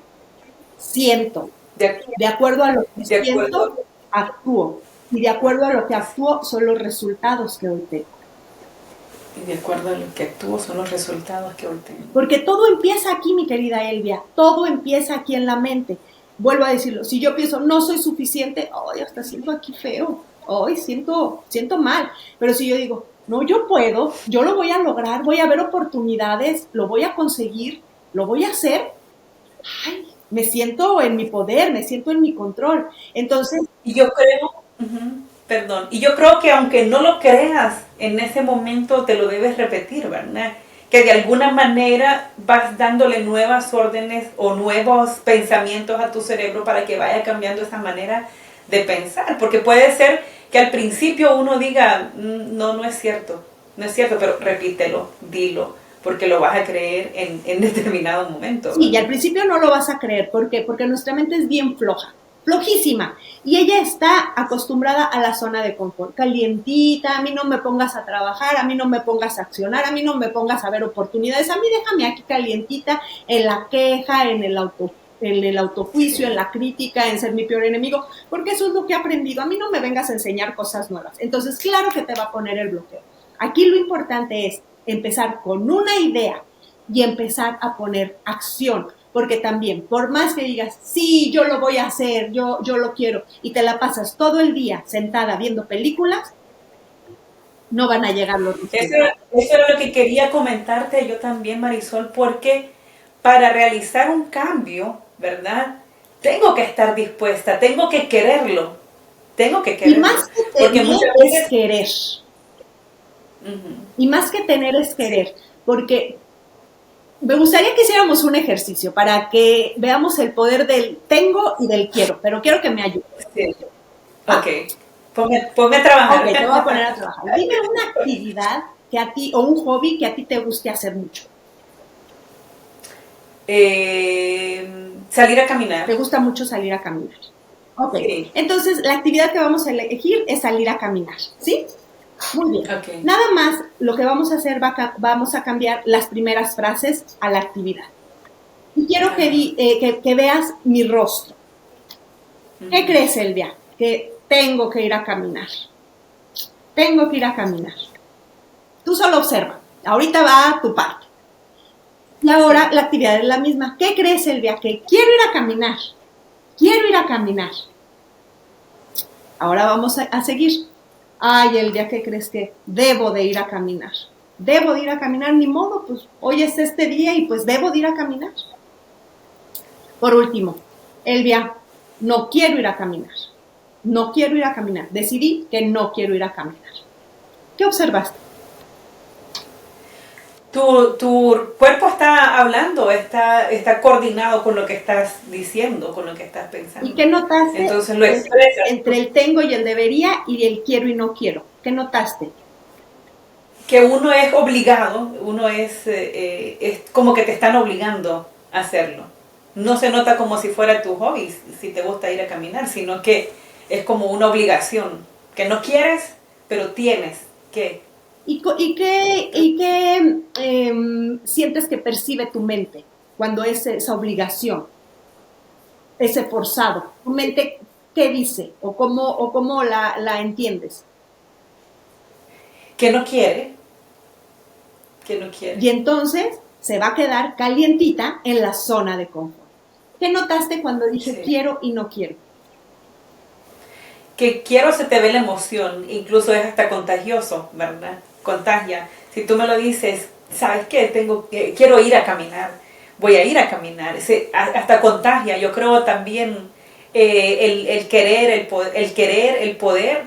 siento. De acuerdo a lo que siento, actúo. Y de acuerdo a lo que actúo son los resultados que hoy tengo. Y de acuerdo a lo que actúo son los resultados que hoy tengo. Porque todo empieza aquí, mi querida Elvia. Todo empieza aquí en la mente. Vuelvo a decirlo. Si yo pienso, no soy suficiente, ¡ay, hasta siento aquí feo! ¡Ay, siento mal! Pero si yo digo, no, yo puedo, yo lo voy a lograr, voy a ver oportunidades, lo voy a conseguir, lo voy a hacer, ¡ay! Me siento en mi poder, me siento en mi control. Entonces, y yo creo... Y yo creo que aunque no lo creas, en ese momento te lo debes repetir, ¿verdad? Que de alguna manera vas dándole nuevas órdenes o nuevos pensamientos a tu cerebro para que vaya cambiando esa manera de pensar. Porque puede ser que al principio uno diga, no es cierto, pero repítelo, dilo, porque lo vas a creer en determinado momento, ¿verdad? Sí, y al principio no lo vas a creer. ¿Por qué? Porque nuestra mente es bien floja flojísima. Y ella está acostumbrada a la zona de confort, calientita, a mí no me pongas a trabajar, a mí no me pongas a accionar, a mí no me pongas a ver oportunidades, a mí déjame aquí calientita en la queja, en el autojuicio, en la crítica, en ser mi peor enemigo, porque eso es lo que he aprendido. A mí no me vengas a enseñar cosas nuevas. Entonces, claro que te va a poner el bloqueo. Aquí lo importante es empezar con una idea y empezar a poner acción. Porque también, por más que digas, sí, yo lo voy a hacer, yo lo quiero, y te la pasas todo el día sentada viendo películas, no van a llegar los resultados. Eso era lo que quería comentarte yo también, Marisol, porque para realizar un cambio, ¿verdad? Tengo que estar dispuesta, tengo que quererlo, Y más que tener es querer. Y más que tener es querer, porque me gustaría que hiciéramos un ejercicio para que veamos el poder del tengo y del quiero, pero quiero que me ayudes. Sí. Ok, ponme a trabajar. Ok, te voy a poner a trabajar. Dime una actividad que a ti, o un hobby que a ti te guste hacer mucho. Salir a caminar. ¿Te gusta mucho salir a caminar? Ok, sí. Entonces la actividad que vamos a elegir es salir a caminar, ¿sí? Muy bien. Okay. Nada más lo que vamos a hacer, vamos a cambiar las primeras frases a la actividad. Y quiero que veas mi rostro. ¿Qué crees, Elvia? Que tengo que ir a caminar. Tengo que ir a caminar. Tú solo observa. Ahorita va a tu parte. Y ahora la actividad es la misma. ¿Qué crees, Elvia? Que quiero ir a caminar. Quiero ir a caminar. Ahora vamos a seguir. Ay, Elvia, ¿qué crees que debo de ir a caminar? Debo de ir a caminar, ni modo, pues hoy es este día y pues debo de ir a caminar. Por último, Elvia, no quiero ir a caminar. No quiero ir a caminar. Decidí que no quiero ir a caminar. ¿Qué observaste? Tu cuerpo está hablando, está coordinado con lo que estás diciendo, con lo que estás pensando. ¿Y qué notaste? Entonces lo expresas. Entre el tengo y el debería y el quiero y no quiero. ¿Qué notaste? Que uno es obligado, uno es como que te están obligando a hacerlo. No se nota como si fuera tu hobby, si te gusta ir a caminar, sino que es como una obligación, que no quieres, pero tienes que. ¿Y qué sientes que percibe tu mente cuando es esa obligación, ese forzado? ¿Tu mente qué dice o cómo la entiendes? Que no quiere. Que no quiere. Y entonces se va a quedar calientita en la zona de confort. ¿Qué notaste cuando dije quiero y no quiero? Que quiero se te ve la emoción, incluso es hasta contagioso, ¿verdad? Contagia. Si tú me lo dices, ¿sabes qué? Quiero ir a caminar, voy a ir a caminar. Hasta contagia. Yo creo también el querer, el poder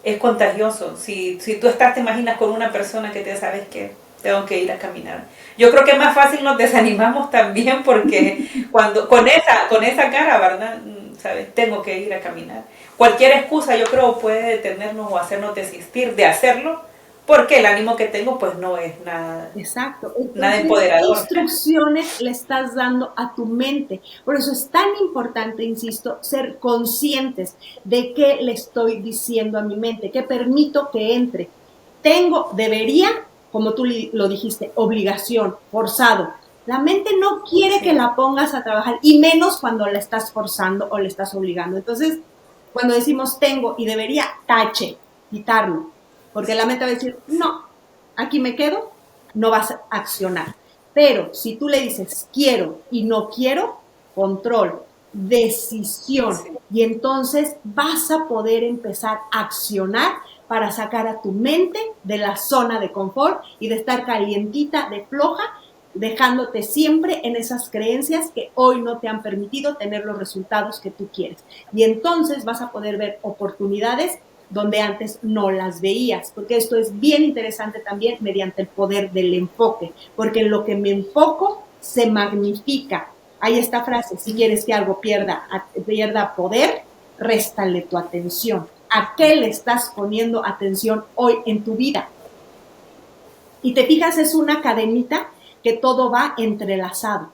es contagioso. Si tú te imaginas con una persona que te sabes que tengo que ir a caminar. Yo creo que es más fácil nos desanimamos también porque cuando con esa cara, ¿verdad? ¿Sabes? Tengo que ir a caminar. Cualquier excusa yo creo puede detenernos o hacernos desistir de hacerlo porque el ánimo que tengo pues no es nada. Exacto. Entonces, nada empoderador. ¿qué instrucciones le estás dando a tu mente? Por eso es tan importante, insisto, ser conscientes de qué le estoy diciendo a mi mente, qué permito que entre. Debería, como tú lo dijiste, obligación, forzado. La mente no quiere que la pongas a trabajar y menos cuando la estás forzando o le estás obligando. Entonces, cuando decimos tengo y debería, tache, quitarlo. Porque la mente va a decir, no, aquí me quedo, no vas a accionar. Pero si tú le dices quiero y no quiero, control, decisión. Y entonces vas a poder empezar a accionar para sacar a tu mente de la zona de confort y de estar calientita, de floja, dejándote siempre en esas creencias que hoy no te han permitido tener los resultados que tú quieres. Y entonces vas a poder ver oportunidades donde antes no las veías, porque esto es bien interesante también mediante el poder del enfoque, porque en lo que me enfoco se magnifica. Hay esta frase, si quieres que algo pierda poder, réstale tu atención. ¿A qué le estás poniendo atención hoy en tu vida? Y te fijas, es una cadenita que todo va entrelazado.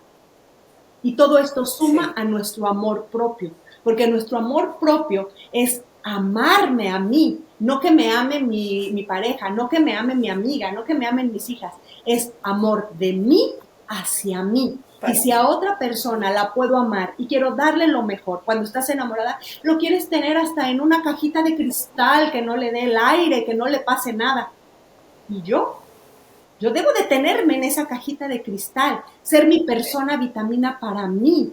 Y todo esto suma a nuestro amor propio. porque nuestro amor propio es amarme a mí, no que me ame mi pareja, no que me ame mi amiga, no que me amen mis hijas, es amor de mí hacia mí. Y si a otra persona la puedo amar y quiero darle lo mejor, cuando estás enamorada, lo quieres tener hasta en una cajita de cristal, que no le dé el aire, que no le pase nada. Y yo debo de tenerme en esa cajita de cristal, ser mi persona vitamina para mí.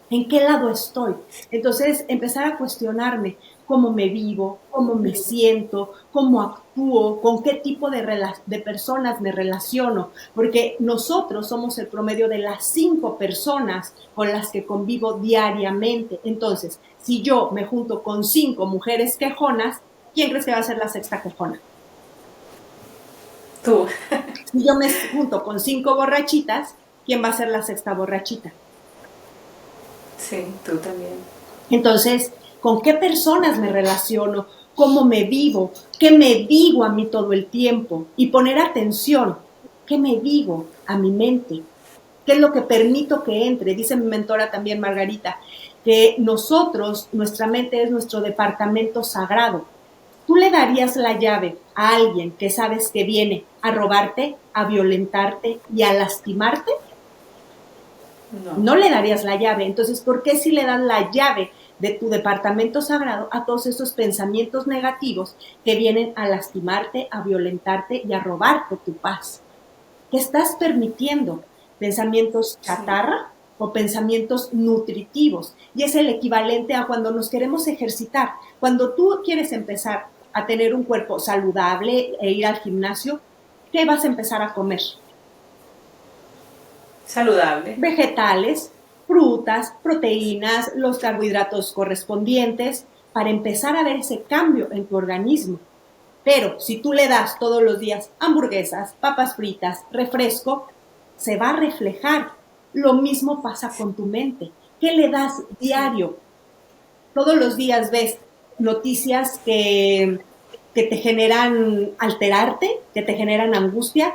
¿En qué lado estoy? Entonces, empezar a cuestionarme cómo me vivo, cómo me siento, cómo actúo, con qué tipo de personas me relaciono, porque nosotros somos el promedio de las 5 personas con las que convivo diariamente. Entonces, si yo me junto con 5 mujeres quejonas, ¿quién crees que va a ser la sexta quejona? Tú. Si yo me junto con 5 borrachitas, ¿quién va a ser la sexta borrachita? Sí, tú también. Entonces, ¿con qué personas me relaciono? ¿Cómo me vivo? ¿Qué me digo a mí todo el tiempo? Y poner atención. ¿Qué me digo a mi mente? ¿Qué es lo que permito que entre? Dice mi mentora también, Margarita, que nosotros, nuestra mente es nuestro departamento sagrado. ¿Tú le darías la llave a alguien que sabes que viene a robarte, a violentarte y a lastimarte? No le darías la llave. Entonces, ¿por qué si le das la llave de tu departamento sagrado a todos esos pensamientos negativos que vienen a lastimarte, a violentarte y a robarte tu paz? ¿Qué estás permitiendo? ¿Pensamientos chatarra o pensamientos nutritivos? Y es el equivalente a cuando nos queremos ejercitar. Cuando tú quieres empezar a tener un cuerpo saludable e ir al gimnasio, ¿qué vas a empezar a comer? Saludable. Vegetales, frutas, proteínas, los carbohidratos correspondientes, para empezar a ver ese cambio en tu organismo. Pero si tú le das todos los días hamburguesas, papas fritas, refresco, se va a reflejar. Lo mismo pasa con tu mente. ¿Qué le das diario? Todos los días ves noticias que te generan alterarte, que te generan angustia,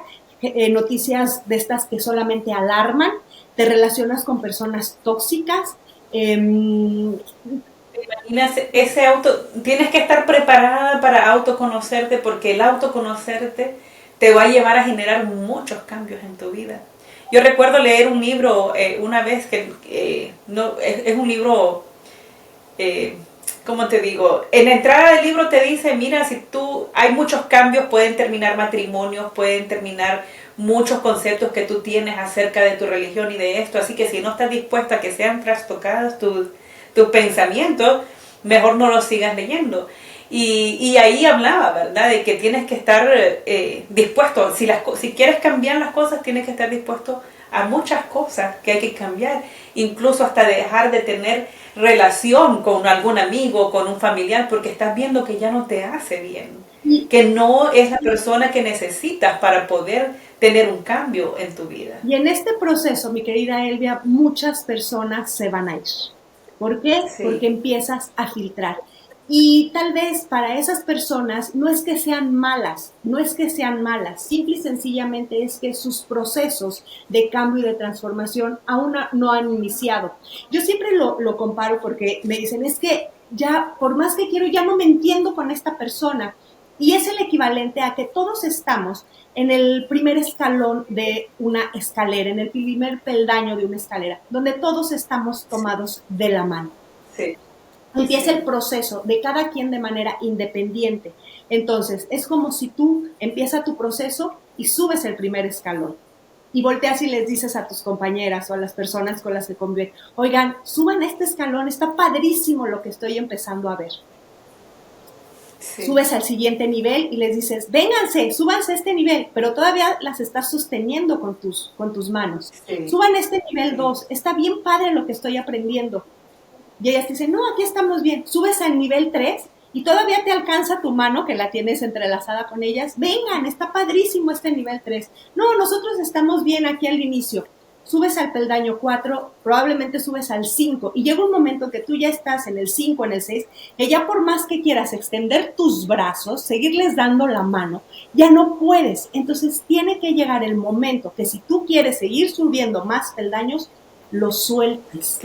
noticias de estas que solamente alarman, te relacionas con personas tóxicas. Imaginas tienes que estar preparada para autoconocerte, porque el autoconocerte te va a llevar a generar muchos cambios en tu vida. Yo recuerdo leer un libro una vez que no es un libro, ¿cómo te digo? En la entrada del libro te dice, mira, hay muchos cambios, pueden terminar matrimonios, pueden terminar muchos conceptos que tú tienes acerca de tu religión y de esto, así que si no estás dispuesta a que sean trastocados tus pensamientos, mejor no los sigas leyendo. Y ahí hablaba, ¿verdad?, de que tienes que estar dispuesto, si quieres cambiar las cosas, tienes que estar dispuesto a muchas cosas que hay que cambiar, incluso hasta dejar de tener relación con algún amigo, con un familiar, porque estás viendo que ya no te hace bien, que no es la persona que necesitas para poder tener un cambio en tu vida. Y en este proceso, mi querida Elvia, muchas personas se van a ir. ¿Por qué? Sí. Porque empiezas a filtrar. Y tal vez para esas personas no es que sean malas, simple y sencillamente es que sus procesos de cambio y de transformación aún no han iniciado. Yo siempre lo comparo porque me dicen, es que ya, por más que quiero, ya no me entiendo con esta persona. Y es el equivalente a que todos estamos en el primer escalón de una escalera, en el primer peldaño de una escalera, donde todos estamos tomados de la mano. Sí. Empieza el proceso de cada quien de manera independiente. Entonces, es como si tú empiezas tu proceso y subes el primer escalón. Y volteas y les dices a tus compañeras o a las personas con las que conviven, oigan, suban este escalón, está padrísimo lo que estoy empezando a ver. Sí. Subes al siguiente nivel y les dices, vénganse, súbanse a este nivel, pero todavía las estás sosteniendo con tus manos. Sí. Suban este nivel 2, está bien padre lo que estoy aprendiendo. Y ellas te dicen, no, aquí estamos bien. Subes al nivel 3 y todavía te alcanza tu mano, que la tienes entrelazada con ellas. Vengan, está padrísimo este nivel 3. No, nosotros estamos bien aquí al inicio. Subes al peldaño 4, probablemente subes al 5 y llega un momento que tú ya estás en el 5, en el 6, que ya por más que quieras extender tus brazos, seguirles dando la mano, ya no puedes. Entonces tiene que llegar el momento que si tú quieres seguir subiendo más peldaños, lo sueltes.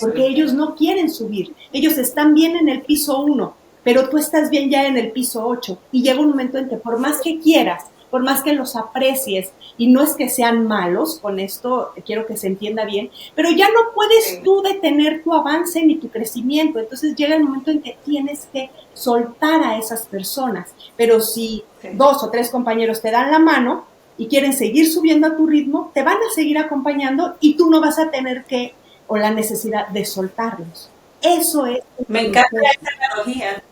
porque ellos no quieren subir. Ellos están bien en el piso 1, pero tú estás bien ya en el piso 8. Y llega un momento en que por más que quieras, por más que los aprecies, y no es que sean malos, con esto quiero que se entienda bien, pero ya no puedes tú detener tu avance ni tu crecimiento. Entonces llega el momento en que tienes que soltar a esas personas. Pero si 2 o 3 compañeros te dan la mano y quieren seguir subiendo a tu ritmo, te van a seguir acompañando y tú no vas a tener que, o la necesidad de soltarlos. Eso es. Me encanta esa analogía.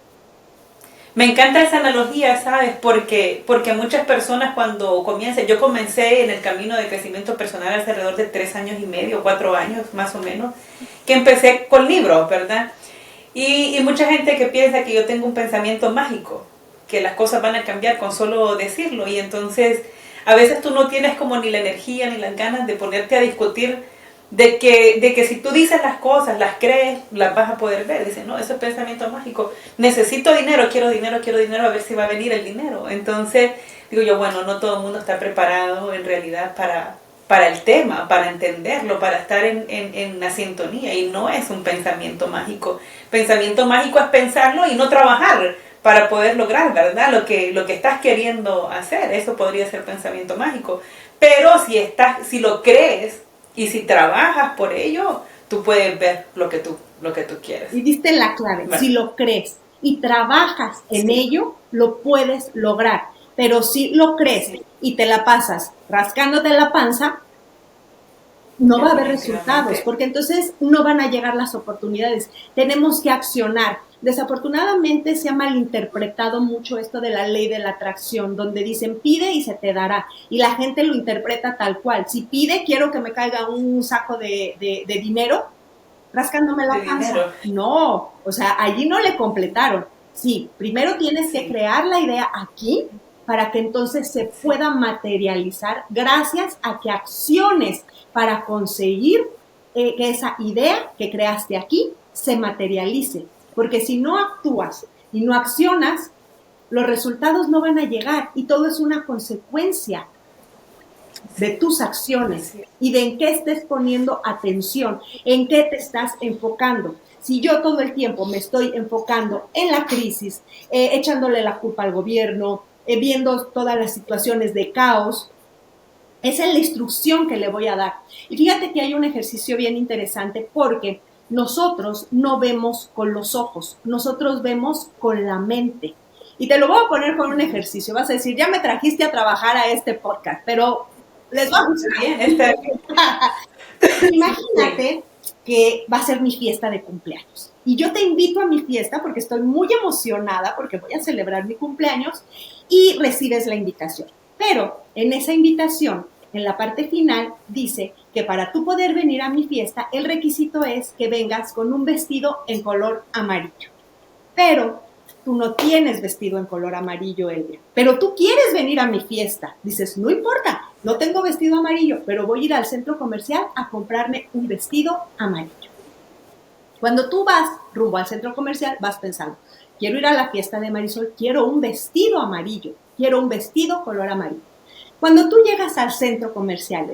Me encanta esa analogía, ¿sabes? Porque muchas personas cuando comienzan, yo comencé en el camino de crecimiento personal alrededor de 3 años y medio, 4 años más o menos, que empecé con libros, ¿verdad? Y mucha gente que piensa que yo tengo un pensamiento mágico, que las cosas van a cambiar con solo decirlo, y entonces a veces tú no tienes como ni la energía ni las ganas de ponerte a discutir de que si tú dices las cosas, las crees, las vas a poder ver. Dicen, no, eso es pensamiento mágico. Necesito dinero, quiero dinero, a ver si va a venir el dinero. Entonces, digo yo, bueno, no todo el mundo está preparado en realidad para el tema, para entenderlo, para estar en la sintonía. Y no es un pensamiento mágico. Pensamiento mágico es pensarlo y no trabajar para poder lograr, ¿verdad? Lo que estás queriendo hacer. Eso podría ser pensamiento mágico. Pero si lo crees, y si trabajas por ello, tú puedes ver lo que tú quieres. Y diste la clave, bueno. Si lo crees y trabajas en ello, lo puedes lograr. Pero si lo crees y te la pasas rascándote la panza, no va a haber resultados, porque entonces no van a llegar las oportunidades. Tenemos que accionar. Desafortunadamente se ha malinterpretado mucho esto de la ley de la atracción, donde dicen pide y se te dará, y la gente lo interpreta tal cual. Si pide, quiero que me caiga un saco de dinero, rascándome la panza. No, o sea, allí no le completaron. Sí, primero tienes que crear la idea aquí para que entonces se pueda materializar gracias a que acciones para conseguir que esa idea que creaste aquí se materialice. Porque si no actúas y no accionas, los resultados no van a llegar y todo es una consecuencia de tus acciones y de en qué estés poniendo atención, en qué te estás enfocando. Si yo todo el tiempo me estoy enfocando en la crisis, echándole la culpa al gobierno, viendo todas las situaciones de caos, esa es la instrucción que le voy a dar. Y fíjate que hay un ejercicio bien interesante porque nosotros no vemos con los ojos, nosotros vemos con la mente. Y te lo voy a poner con un ejercicio. Vas a decir, ya me trajiste a trabajar a este podcast, pero les va a gustar. Bien, imagínate que va a ser mi fiesta de cumpleaños. Y yo te invito a mi fiesta porque estoy muy emocionada porque voy a celebrar mi cumpleaños y recibes la invitación. Pero en esa invitación, en la parte final, dice que para tú poder venir a mi fiesta, el requisito es que vengas con un vestido en color amarillo. Pero tú no tienes vestido en color amarillo, Elvia. Pero tú quieres venir a mi fiesta. Dices, no importa, no tengo vestido amarillo, pero voy a ir al centro comercial a comprarme un vestido amarillo. Cuando tú vas rumbo al centro comercial, vas pensando, quiero ir a la fiesta de Marisol, quiero un vestido amarillo, quiero un vestido color amarillo. Cuando tú llegas al centro comercial,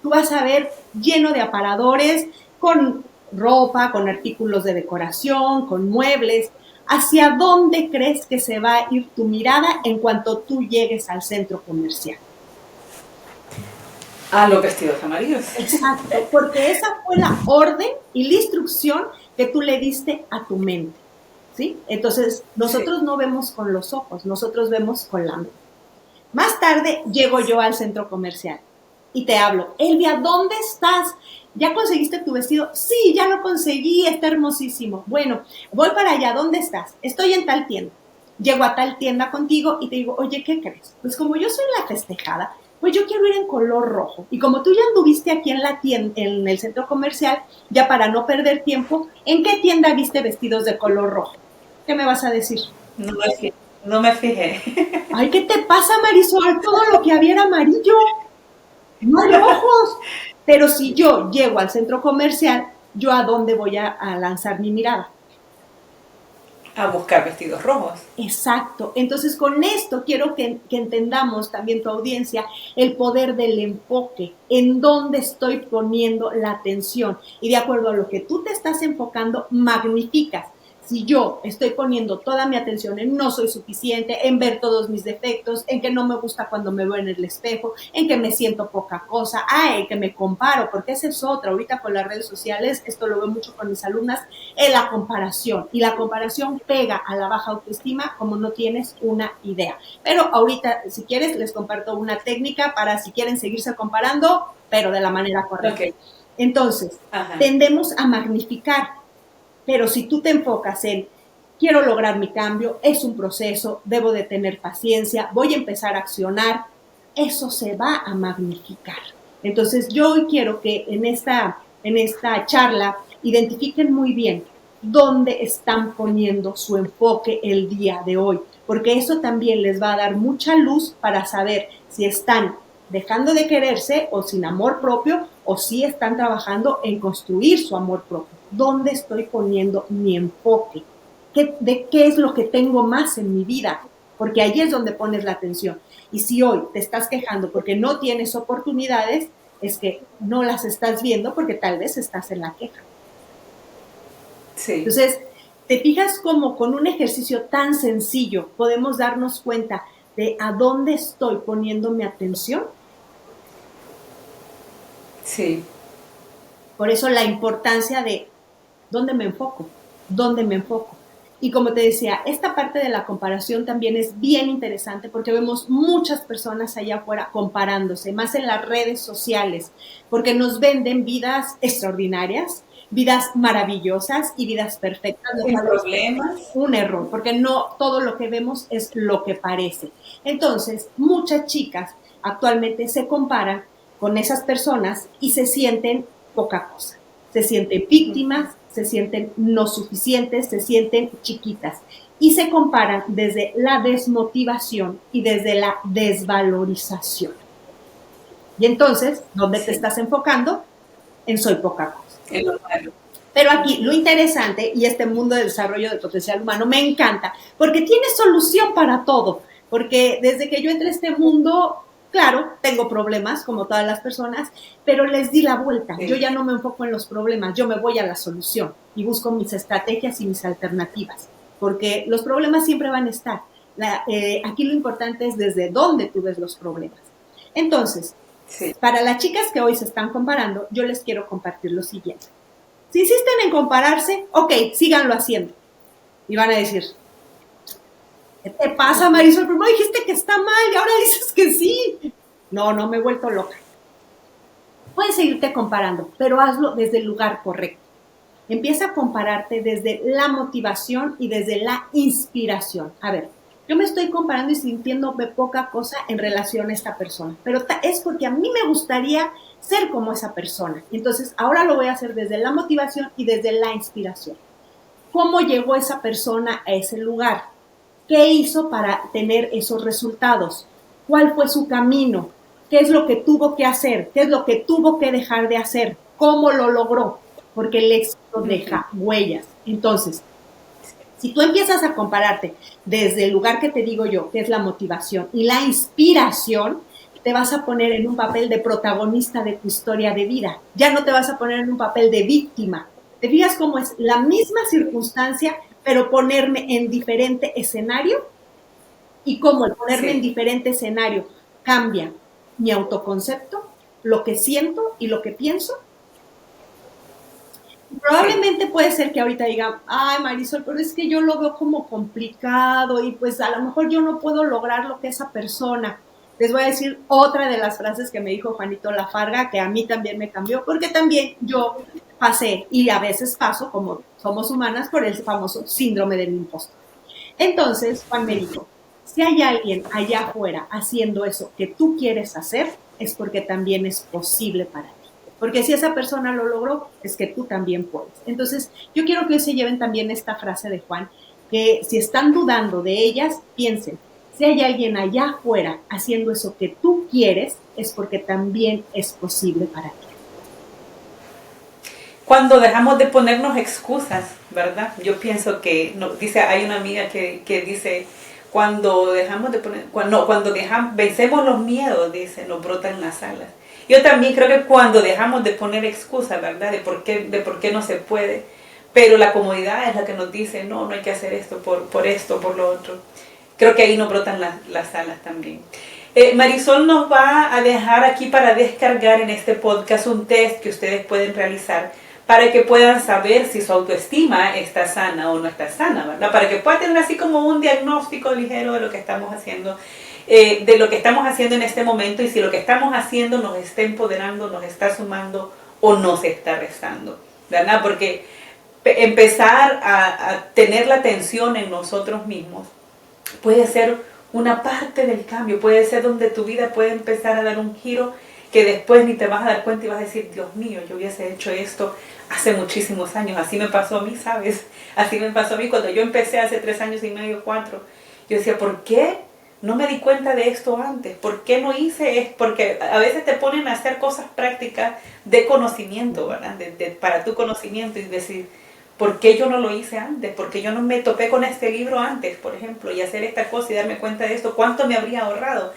tú vas a ver lleno de aparadores con ropa, con artículos de decoración, con muebles. ¿Hacia dónde crees que se va a ir tu mirada en cuanto tú llegues al centro comercial? A los vestidos amarillos. Exacto, porque esa fue la orden y la instrucción que tú le diste a tu mente, ¿sí? Entonces, nosotros no vemos con los ojos, nosotros vemos con la mente. Más tarde llego yo al centro comercial y te hablo, Elvia, ¿dónde estás? ¿Ya conseguiste tu vestido? Sí, ya lo conseguí, está hermosísimo. Bueno, voy para allá, ¿dónde estás? Estoy en tal tienda. Llego a tal tienda contigo y te digo, oye, ¿qué crees? Pues como yo soy la festejada, pues yo quiero ir en color rojo. Y como tú ya anduviste aquí en la tienda, en el centro comercial, ya para no perder tiempo, ¿en qué tienda viste vestidos de color rojo? ¿Qué me vas a decir? No me fijé. Ay, ¿qué te pasa, Marisol? Todo lo que había era amarillo. No hay ojos. Pero si yo llego al centro comercial, ¿yo a dónde voy a lanzar mi mirada? A buscar vestidos rojos. Exacto. Entonces, con esto quiero que entendamos también tu audiencia el poder del enfoque, en dónde estoy poniendo la atención. Y de acuerdo a lo que tú te estás enfocando, magnificas. Si yo estoy poniendo toda mi atención en no soy suficiente, en ver todos mis defectos, en que no me gusta cuando me veo en el espejo, en que me siento poca cosa, en que me comparo, porque esa es otra. Ahorita con las redes sociales, esto lo veo mucho con mis alumnas, es la comparación. Y la comparación pega a la baja autoestima como no tienes una idea. Pero ahorita, si quieres, les comparto una técnica para si quieren seguirse comparando, pero de la manera correcta. Okay. Entonces, tendemos a magnificar. Pero si tú te enfocas en, quiero lograr mi cambio, es un proceso, debo de tener paciencia, voy a empezar a accionar, eso se va a magnificar. Entonces, yo hoy quiero que en esta charla identifiquen muy bien dónde están poniendo su enfoque el día de hoy, porque eso también les va a dar mucha luz para saber si están dejando de quererse o sin amor propio o si están trabajando en construir su amor propio. ¿Dónde estoy poniendo mi enfoque? ¿De qué es lo que tengo más en mi vida? Porque ahí es donde pones la atención. Y si hoy te estás quejando porque no tienes oportunidades, es que no las estás viendo porque tal vez estás en la queja. Sí. Entonces, ¿te fijas cómo con un ejercicio tan sencillo podemos darnos cuenta de a dónde estoy poniendo mi atención? Sí. Por eso la importancia de ¿dónde me enfoco? ¿Dónde me enfoco? Y como te decía, esta parte de la comparación también es bien interesante porque vemos muchas personas allá afuera comparándose, más en las redes sociales, porque nos venden vidas extraordinarias, vidas maravillosas y vidas perfectas. Sin problemas. Un error, porque no todo lo que vemos es lo que parece. Entonces, muchas chicas actualmente se comparan con esas personas y se sienten poca cosa. Se sienten víctimas, se sienten no suficientes, se sienten chiquitas y se comparan desde la desmotivación y desde la desvalorización. Y entonces, ¿dónde te estás enfocando? En soy poca cosa. En lo malo. Pero aquí lo interesante, y este mundo del desarrollo del potencial humano me encanta, porque tiene solución para todo. Porque desde que yo entré a este mundo, claro, tengo problemas, como todas las personas, pero les di la vuelta. Sí. Yo ya no me enfoco en los problemas, yo me voy a la solución y busco mis estrategias y mis alternativas. Porque los problemas siempre van a estar. Aquí lo importante es desde dónde tú ves los problemas. Entonces, sí, para las chicas que hoy se están comparando, yo les quiero compartir lo siguiente. Si insisten en compararse, ok, síganlo haciendo. Y van a decir, ¿qué te pasa, Marisol? Primero dijiste que está mal y ahora dices que sí. No, no me he vuelto loca. Puedes seguirte comparando, pero hazlo desde el lugar correcto. Empieza a compararte desde la motivación y desde la inspiración. A ver, yo me estoy comparando y sintiéndome poca cosa en relación a esta persona, pero es porque a mí me gustaría ser como esa persona. Entonces, ahora lo voy a hacer desde la motivación y desde la inspiración. ¿Cómo llegó esa persona a ese lugar? ¿Qué hizo para tener esos resultados? ¿Cuál fue su camino? ¿Qué es lo que tuvo que hacer? ¿Qué es lo que tuvo que dejar de hacer? ¿Cómo lo logró? Porque el éxito deja huellas. Entonces, si tú empiezas a compararte desde el lugar que te digo yo, que es la motivación y la inspiración, te vas a poner en un papel de protagonista de tu historia de vida. Ya no te vas a poner en un papel de víctima. ¿Te fijas cómo es la misma circunstancia, pero ponerme en diferente escenario? Y cómo el ponerme en diferente escenario cambia mi autoconcepto, lo que siento y lo que pienso. Probablemente puede ser que ahorita digan, ay Marisol, pero es que yo lo veo como complicado y pues a lo mejor yo no puedo lograr lo que esa persona. Les voy a decir otra de las frases que me dijo Juanito Lafarga, que a mí también me cambió, porque también yo pasé y a veces paso, como somos humanas, por el famoso síndrome del impostor. Entonces, Juan me dijo, si hay alguien allá afuera haciendo eso que tú quieres hacer, es porque también es posible para ti. Porque si esa persona lo logró, es que tú también puedes. Entonces, yo quiero que hoy se lleven también esta frase de Juan, que si están dudando de ellas, piensen, si hay alguien allá afuera haciendo eso que tú quieres, es porque también es posible para ti. Cuando dejamos de ponernos excusas, ¿verdad? Yo pienso que, no, dice, hay una amiga que dice, cuando dejamos de poner, cuando vencemos los miedos, dice, nos brotan las alas. Yo también creo que cuando dejamos de poner excusas, ¿verdad? De por qué no se puede, pero la comodidad es la que nos dice, no hay que hacer esto por esto, por lo otro. Creo que ahí nos brotan las alas también. Marisol nos va a dejar aquí para descargar en este podcast un test que ustedes pueden realizar para que puedan saber si su autoestima está sana o no está sana, ¿verdad? Para que puedan tener así como un diagnóstico ligero de lo que estamos haciendo, en este momento, y si lo que estamos haciendo nos está empoderando, nos está sumando o nos está restando, ¿verdad? Porque empezar a tener la atención en nosotros mismos puede ser una parte del cambio, puede ser donde tu vida puede empezar a dar un giro que después ni te vas a dar cuenta y vas a decir, Dios mío, yo hubiese hecho esto hace muchísimos años. Así me pasó a mí, ¿sabes? Así me pasó a mí cuando yo empecé hace 3 años y medio, 4. Yo decía, ¿por qué no me di cuenta de esto antes? ¿Por qué no hice esto? Porque a veces te ponen a hacer cosas prácticas de conocimiento, ¿verdad? Para tu conocimiento, y decir, ¿por qué yo no lo hice antes? ¿Por qué yo no me topé con este libro antes, por ejemplo, y hacer esta cosa y darme cuenta de esto? ¿Cuánto me habría ahorrado?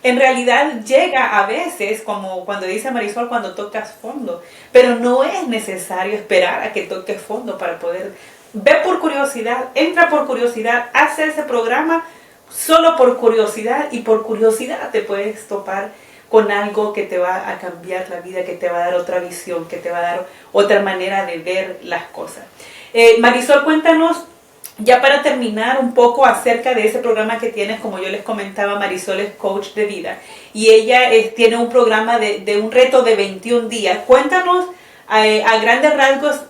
En realidad llega a veces, como cuando dice Marisol, cuando tocas fondo, pero no es necesario esperar a que toques fondo para poder. Ve por curiosidad, entra por curiosidad, haz ese programa solo por curiosidad, y por curiosidad te puedes topar con algo que te va a cambiar la vida, que te va a dar otra visión, que te va a dar otra manera de ver las cosas. Marisol, cuéntanos, ya para terminar, un poco acerca de ese programa que tienes. Como yo les comentaba, Marisol es coach de vida y ella tiene un programa de un reto de 21 días. Cuéntanos a grandes rasgos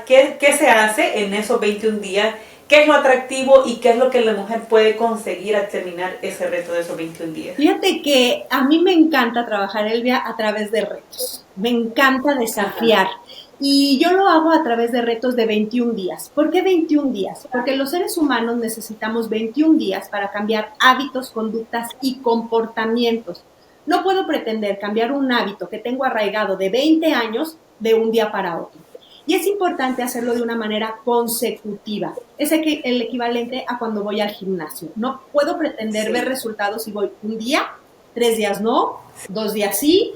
qué se hace en esos 21 días, qué es lo atractivo y qué es lo que la mujer puede conseguir al terminar ese reto de esos 21 días. Fíjate que a mí me encanta trabajar, Elvia, a través de retos. Me encanta desafiar. Ajá. Y yo lo hago a través de retos de 21 días. ¿Por qué 21 días? Porque los seres humanos necesitamos 21 días para cambiar hábitos, conductas y comportamientos. No puedo pretender cambiar un hábito que tengo arraigado de 20 años de un día para otro. Y es importante hacerlo de una manera consecutiva. Es el equivalente a cuando voy al gimnasio. No puedo pretender ver resultados si voy un día, 3 días no, 2 días sí.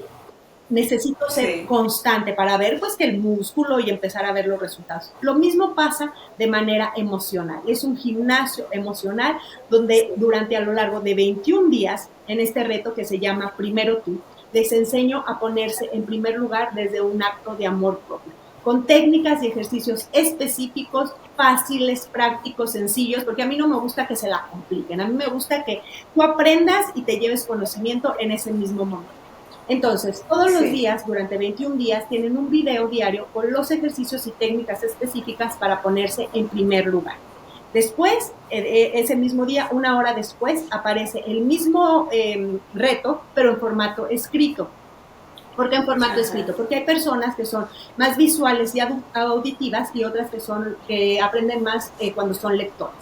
Necesito ser constante para ver pues que el músculo y empezar a ver los resultados. Lo mismo pasa de manera emocional. Es un gimnasio emocional donde durante a lo largo de 21 días, en este reto que se llama Primero Tú, les enseño a ponerse en primer lugar desde un acto de amor propio, con técnicas y ejercicios específicos, fáciles, prácticos, sencillos, porque a mí no me gusta que se la compliquen. A mí me gusta que tú aprendas y te lleves conocimiento en ese mismo momento. Entonces, todos los días, durante 21 días, tienen un video diario con los ejercicios y técnicas específicas para ponerse en primer lugar. Después, ese mismo día, 1 hora después, aparece el mismo reto, pero en formato escrito. ¿Por qué en formato escrito? Porque hay personas que son más visuales y auditivas y otras que aprenden más cuando son lectores.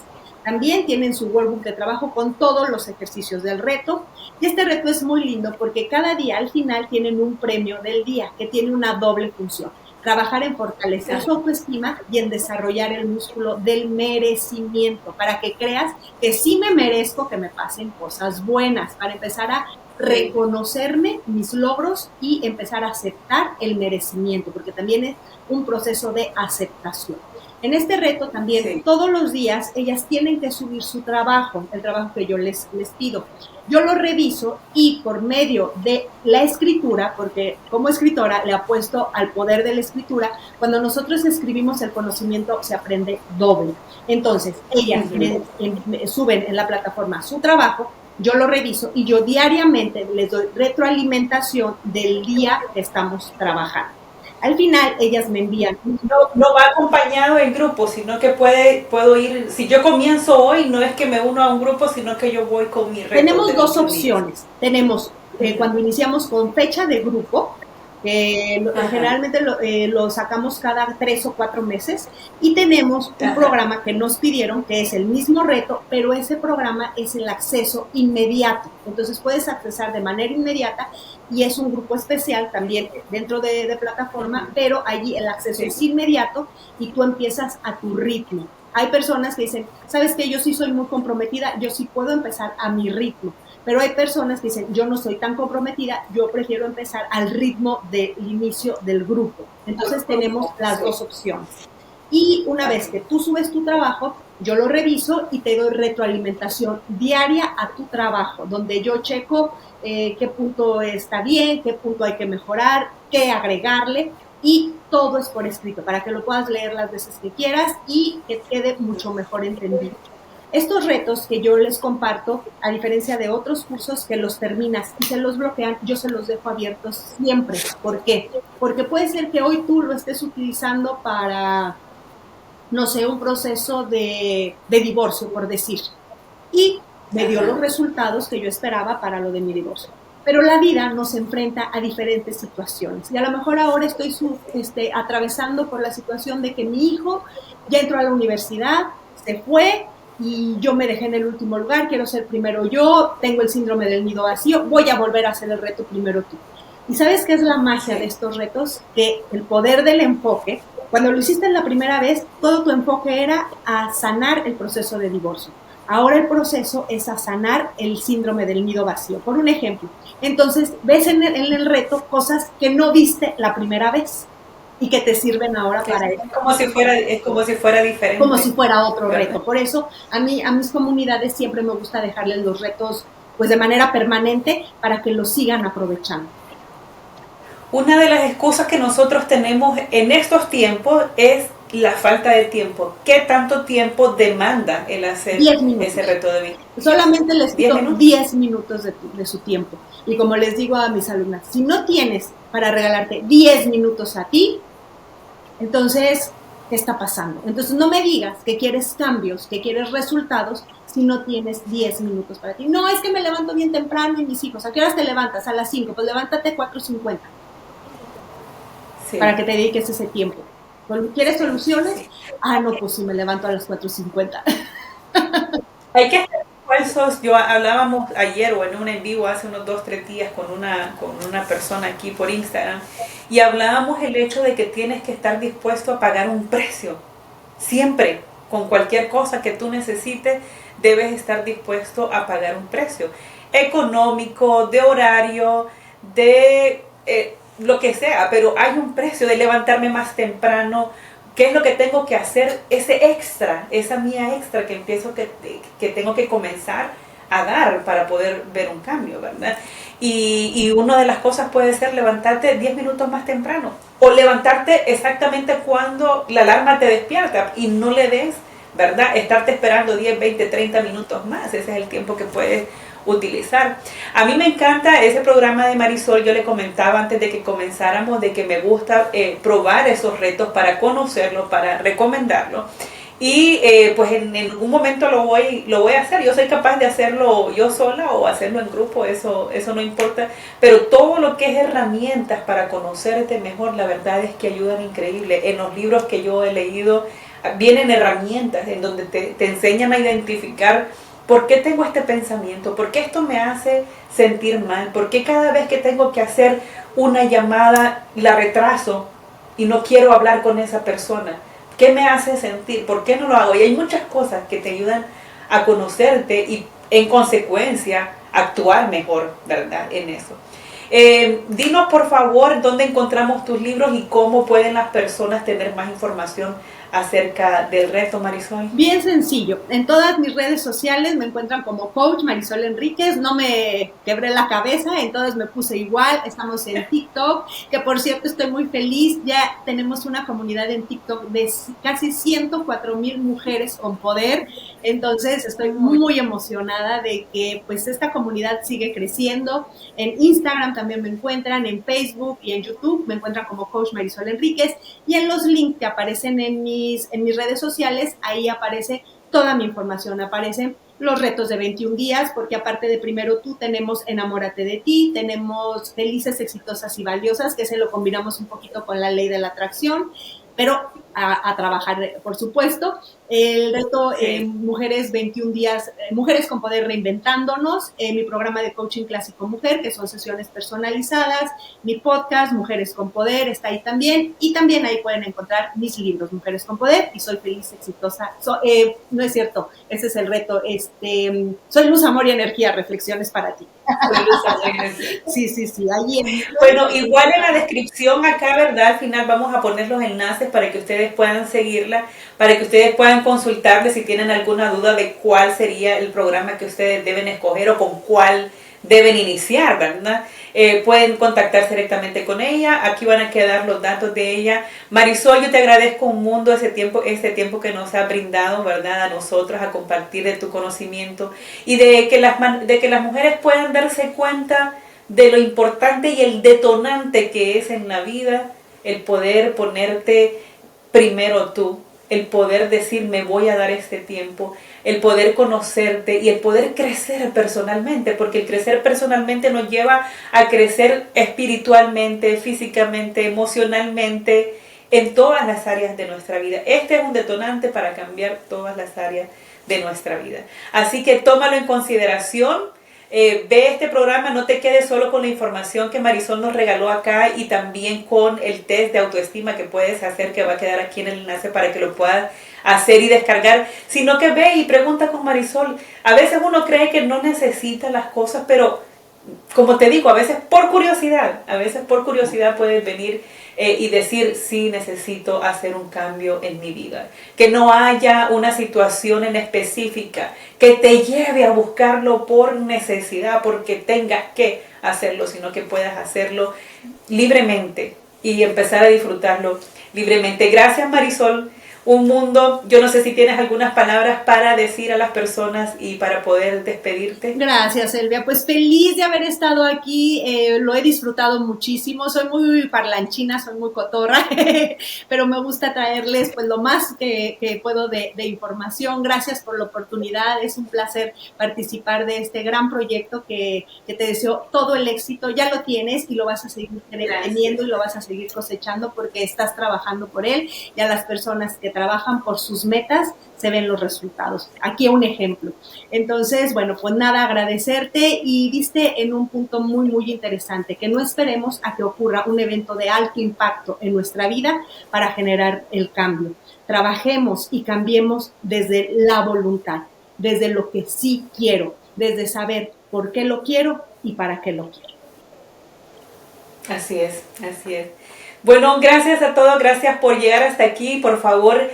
También tienen su workbook de trabajo con todos los ejercicios del reto. Y este reto es muy lindo porque cada día al final tienen un premio del día que tiene una doble función. Trabajar en fortalecer su autoestima y en desarrollar el músculo del merecimiento para que creas que sí me merezco que me pasen cosas buenas, para empezar a reconocerme mis logros y empezar a aceptar el merecimiento, porque también es un proceso de aceptación. En este reto también todos los días ellas tienen que subir su trabajo, el trabajo que yo les pido. Yo lo reviso y por medio de la escritura, porque como escritora le apuesto al poder de la escritura, cuando nosotros escribimos el conocimiento se aprende doble. Entonces ellas suben en la plataforma su trabajo, yo lo reviso y yo diariamente les doy retroalimentación del día que estamos trabajando. Al final, ellas me envían. No va acompañado el grupo, sino que puedo ir. Si yo comienzo hoy, no es que me uno a un grupo, sino que yo voy con mi reto. Tenemos 2 opciones. Tenemos cuando iniciamos con fecha de grupo, Generalmente lo sacamos cada 3 o 4 meses y tenemos un programa que nos pidieron, que es el mismo reto, pero ese programa es el acceso inmediato. Entonces puedes accesar de manera inmediata y es un grupo especial también dentro de plataforma, pero allí el acceso es inmediato y tú empiezas a tu ritmo. Hay personas que dicen, ¿sabes qué? Yo sí soy muy comprometida, yo sí puedo empezar a mi ritmo. Pero hay personas que dicen, yo no soy tan comprometida, yo prefiero empezar al ritmo del inicio del grupo. Entonces tenemos las dos opciones. Y una vez que tú subes tu trabajo, yo lo reviso y te doy retroalimentación diaria a tu trabajo, donde yo checo qué punto está bien, qué punto hay que mejorar, qué agregarle, y todo es por escrito, para que lo puedas leer las veces que quieras y que quede mucho mejor entendido. Estos retos que yo les comparto, a diferencia de otros cursos que los terminas y se los bloquean, yo se los dejo abiertos siempre. ¿Por qué? Porque puede ser que hoy tú lo estés utilizando para, no sé, un proceso de divorcio, por decir. Y me dio los resultados que yo esperaba para lo de mi divorcio. Pero la vida nos enfrenta a diferentes situaciones. Y a lo mejor ahora estoy atravesando por la situación de que mi hijo ya entró a la universidad, se fue, y yo me dejé en el último lugar, quiero ser primero yo, tengo el síndrome del nido vacío, voy a volver a hacer el reto primero tú. ¿Y sabes qué es la magia de estos retos? Que el poder del enfoque, cuando lo hiciste la primera vez, todo tu enfoque era a sanar el proceso de divorcio. Ahora el proceso es a sanar el síndrome del nido vacío, por un ejemplo. Entonces, ves en el reto cosas que no viste la primera vez y que te sirven ahora para eso. Es como si fuera diferente. Como si fuera otro reto. Por eso a mis comunidades siempre me gusta dejarles los retos pues de manera permanente para que los sigan aprovechando. Una de las excusas que nosotros tenemos en estos tiempos es la falta de tiempo. ¿Qué tanto tiempo demanda el hacer ese reto de vida? Solamente les pido 10 minutos de su tiempo. Y como les digo a mis alumnas, si no tienes para regalarte 10 minutos a ti, entonces, ¿qué está pasando? Entonces, no me digas que quieres cambios, que quieres resultados, si no tienes 10 minutos para ti. No, es que me levanto bien temprano y mis hijos, ¿a qué horas te levantas? A las 5, pues levántate 4:50. Sí. Para que te dediques ese tiempo. ¿Quieres soluciones? Sí. Ah, no, pues sí, me levanto a las 4:50. Hay que hacer esfuerzos. Yo hablábamos ayer o en un en vivo hace unos 2-3 días con una persona aquí por Instagram y hablábamos el hecho de que tienes que estar dispuesto a pagar un precio. Siempre, con cualquier cosa que tú necesites, debes estar dispuesto a pagar un precio económico, de horario, de lo que sea, pero hay un precio de levantarme más temprano. ¿Qué es lo que tengo que hacer? Ese extra, esa mía extra que que tengo que comenzar a dar para poder ver un cambio, ¿verdad? Y una de las cosas puede ser levantarte 10 minutos más temprano o levantarte exactamente cuando la alarma te despierta y no le des, ¿verdad? Estarte esperando 10, 20, 30 minutos más. Ese es el tiempo que puedes utilizar. A mí me encanta ese programa de Marisol. Yo le comentaba antes de que comenzáramos de que me gusta probar esos retos para conocerlo, para recomendarlo y pues en algún momento lo voy a hacer. Yo soy capaz de hacerlo yo sola o hacerlo en grupo, eso no importa, pero todo lo que es herramientas para conocerte mejor, la verdad es que ayudan increíble. En los libros que yo he leído vienen herramientas en donde te enseñan a identificar ¿por qué tengo este pensamiento? ¿Por qué esto me hace sentir mal? ¿Por qué cada vez que tengo que hacer una llamada la retraso y no quiero hablar con esa persona? ¿Qué me hace sentir? ¿Por qué no lo hago? Y hay muchas cosas que te ayudan a conocerte y en consecuencia actuar mejor, ¿verdad? En eso. Dinos por favor dónde encontramos tus libros y cómo pueden las personas tener más información acerca del reto, Marisol. Bien sencillo. En todas mis redes sociales me encuentran como Coach Marisol Enríquez. No me quebré la cabeza, entonces me puse igual. Estamos en TikTok, que por cierto estoy muy feliz. Ya tenemos una comunidad en TikTok de casi 104,000 mujeres con poder. Entonces estoy muy emocionada de que pues esta comunidad sigue creciendo. En Instagram también me encuentran, en Facebook y en YouTube me encuentran como Coach Marisol Enríquez. Y en los links que aparecen en mis redes sociales, ahí aparece toda mi información. Aparecen los retos de 21 días, porque aparte de Primero Tú, tenemos Enamórate de Ti, tenemos Felices, Exitosas y Valiosas, que se lo combinamos un poquito con la ley de la atracción, pero a trabajar, por supuesto. El reto Mujeres 21 días, Mujeres con Poder Reinventándonos, mi programa de coaching clásico mujer, que son sesiones personalizadas, mi podcast Mujeres con Poder está ahí también, y también ahí pueden encontrar mis libros, Mujeres con Poder y Soy Feliz, Exitosa, no es cierto, ese es el reto, Soy Luz, Amor y Energía, Reflexiones para ti. Sí, allí. Bueno, igual en la descripción acá, ¿verdad? Al final vamos a poner los enlaces para que ustedes puedan seguirla, para que ustedes puedan consultarle si tienen alguna duda de cuál sería el programa que ustedes deben escoger o con cuál deben iniciar, ¿verdad? Pueden contactarse directamente con ella. Aquí van a quedar los datos de ella. Marisol, yo te agradezco un mundo este tiempo que nos ha brindado, ¿verdad? A nosotros, a compartir de tu conocimiento y de que las mujeres puedan darse cuenta de lo importante y el detonante que es en la vida el poder ponerte primero tú, el poder decir me voy a dar este tiempo, el poder conocerte y el poder crecer personalmente, porque el crecer personalmente nos lleva a crecer espiritualmente, físicamente, emocionalmente, en todas las áreas de nuestra vida. Este es un detonante para cambiar todas las áreas de nuestra vida. Así que tómalo en consideración. Ve este programa, no te quedes solo con la información que Marisol nos regaló acá y también con el test de autoestima que puedes hacer, que va a quedar aquí en el enlace para que lo puedas hacer y descargar, sino que ve y pregunta con Marisol. A veces uno cree que no necesita las cosas, pero como te digo, a veces por curiosidad puedes venir y decir, sí, necesito hacer un cambio en mi vida. Que no haya una situación en específica que te lleve a buscarlo por necesidad, porque tengas que hacerlo, sino que puedas hacerlo libremente y empezar a disfrutarlo libremente. Gracias, Marisol. Un mundo, yo no sé si tienes algunas palabras para decir a las personas y para poder despedirte. Gracias, Elvia, pues feliz de haber estado aquí, lo he disfrutado muchísimo, soy muy parlanchina, soy muy cotorra, pero me gusta traerles pues lo más que puedo de información. Gracias por la oportunidad, es un placer participar de este gran proyecto que te deseo todo el éxito, ya lo tienes y lo vas a seguir teniendo y lo vas a seguir cosechando porque estás trabajando por él y a las personas que trabajan por sus metas, se ven los resultados. Aquí un ejemplo. Entonces, bueno, pues nada, agradecerte y diste en un punto muy, muy interesante, que no esperemos a que ocurra un evento de alto impacto en nuestra vida para generar el cambio. Trabajemos y cambiemos desde la voluntad, desde lo que sí quiero, desde saber por qué lo quiero y para qué lo quiero. Así es, así es. Bueno, gracias a todos, gracias por llegar hasta aquí. Por favor,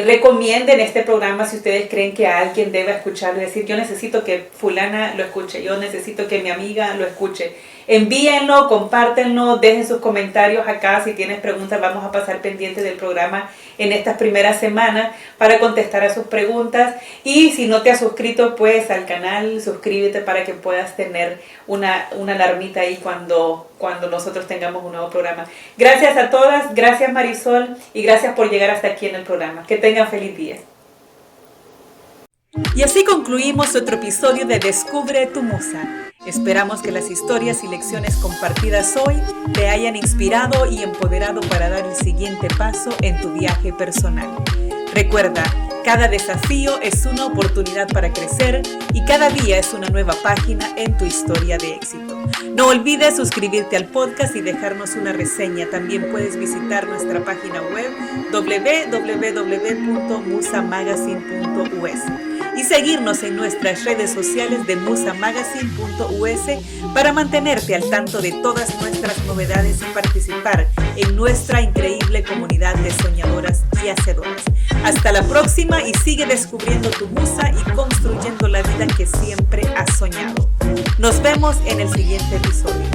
recomienden este programa si ustedes creen que alguien debe escucharlo. Es decir, yo necesito que fulana lo escuche, yo necesito que mi amiga lo escuche. Envíenlo, compártenlo, dejen sus comentarios acá. Si tienes preguntas, vamos a pasar pendientes del programa en estas primeras semanas para contestar a sus preguntas. Y si no te has suscrito, pues al canal, suscríbete para que puedas tener una alarmita ahí cuando nosotros tengamos un nuevo programa. Gracias a todas, gracias Marisol y gracias por llegar hasta aquí en el programa. Que tengan feliz día. Y así concluimos otro episodio de Descubre tu Musa. Esperamos que las historias y lecciones compartidas hoy te hayan inspirado y empoderado para dar el siguiente paso en tu viaje personal. Recuerda, cada desafío es una oportunidad para crecer y cada día es una nueva página en tu historia de éxito. No olvides suscribirte al podcast y dejarnos una reseña. También puedes visitar nuestra página web www.musamagazine.us y seguirnos en nuestras redes sociales de musamagazine.us para mantenerte al tanto de todas nuestras novedades y participar en nuestra increíble comunidad de soñadoras y hacedoras. Hasta la próxima y sigue descubriendo tu musa y construyendo la vida que siempre has soñado. Nos vemos en el siguiente episodio.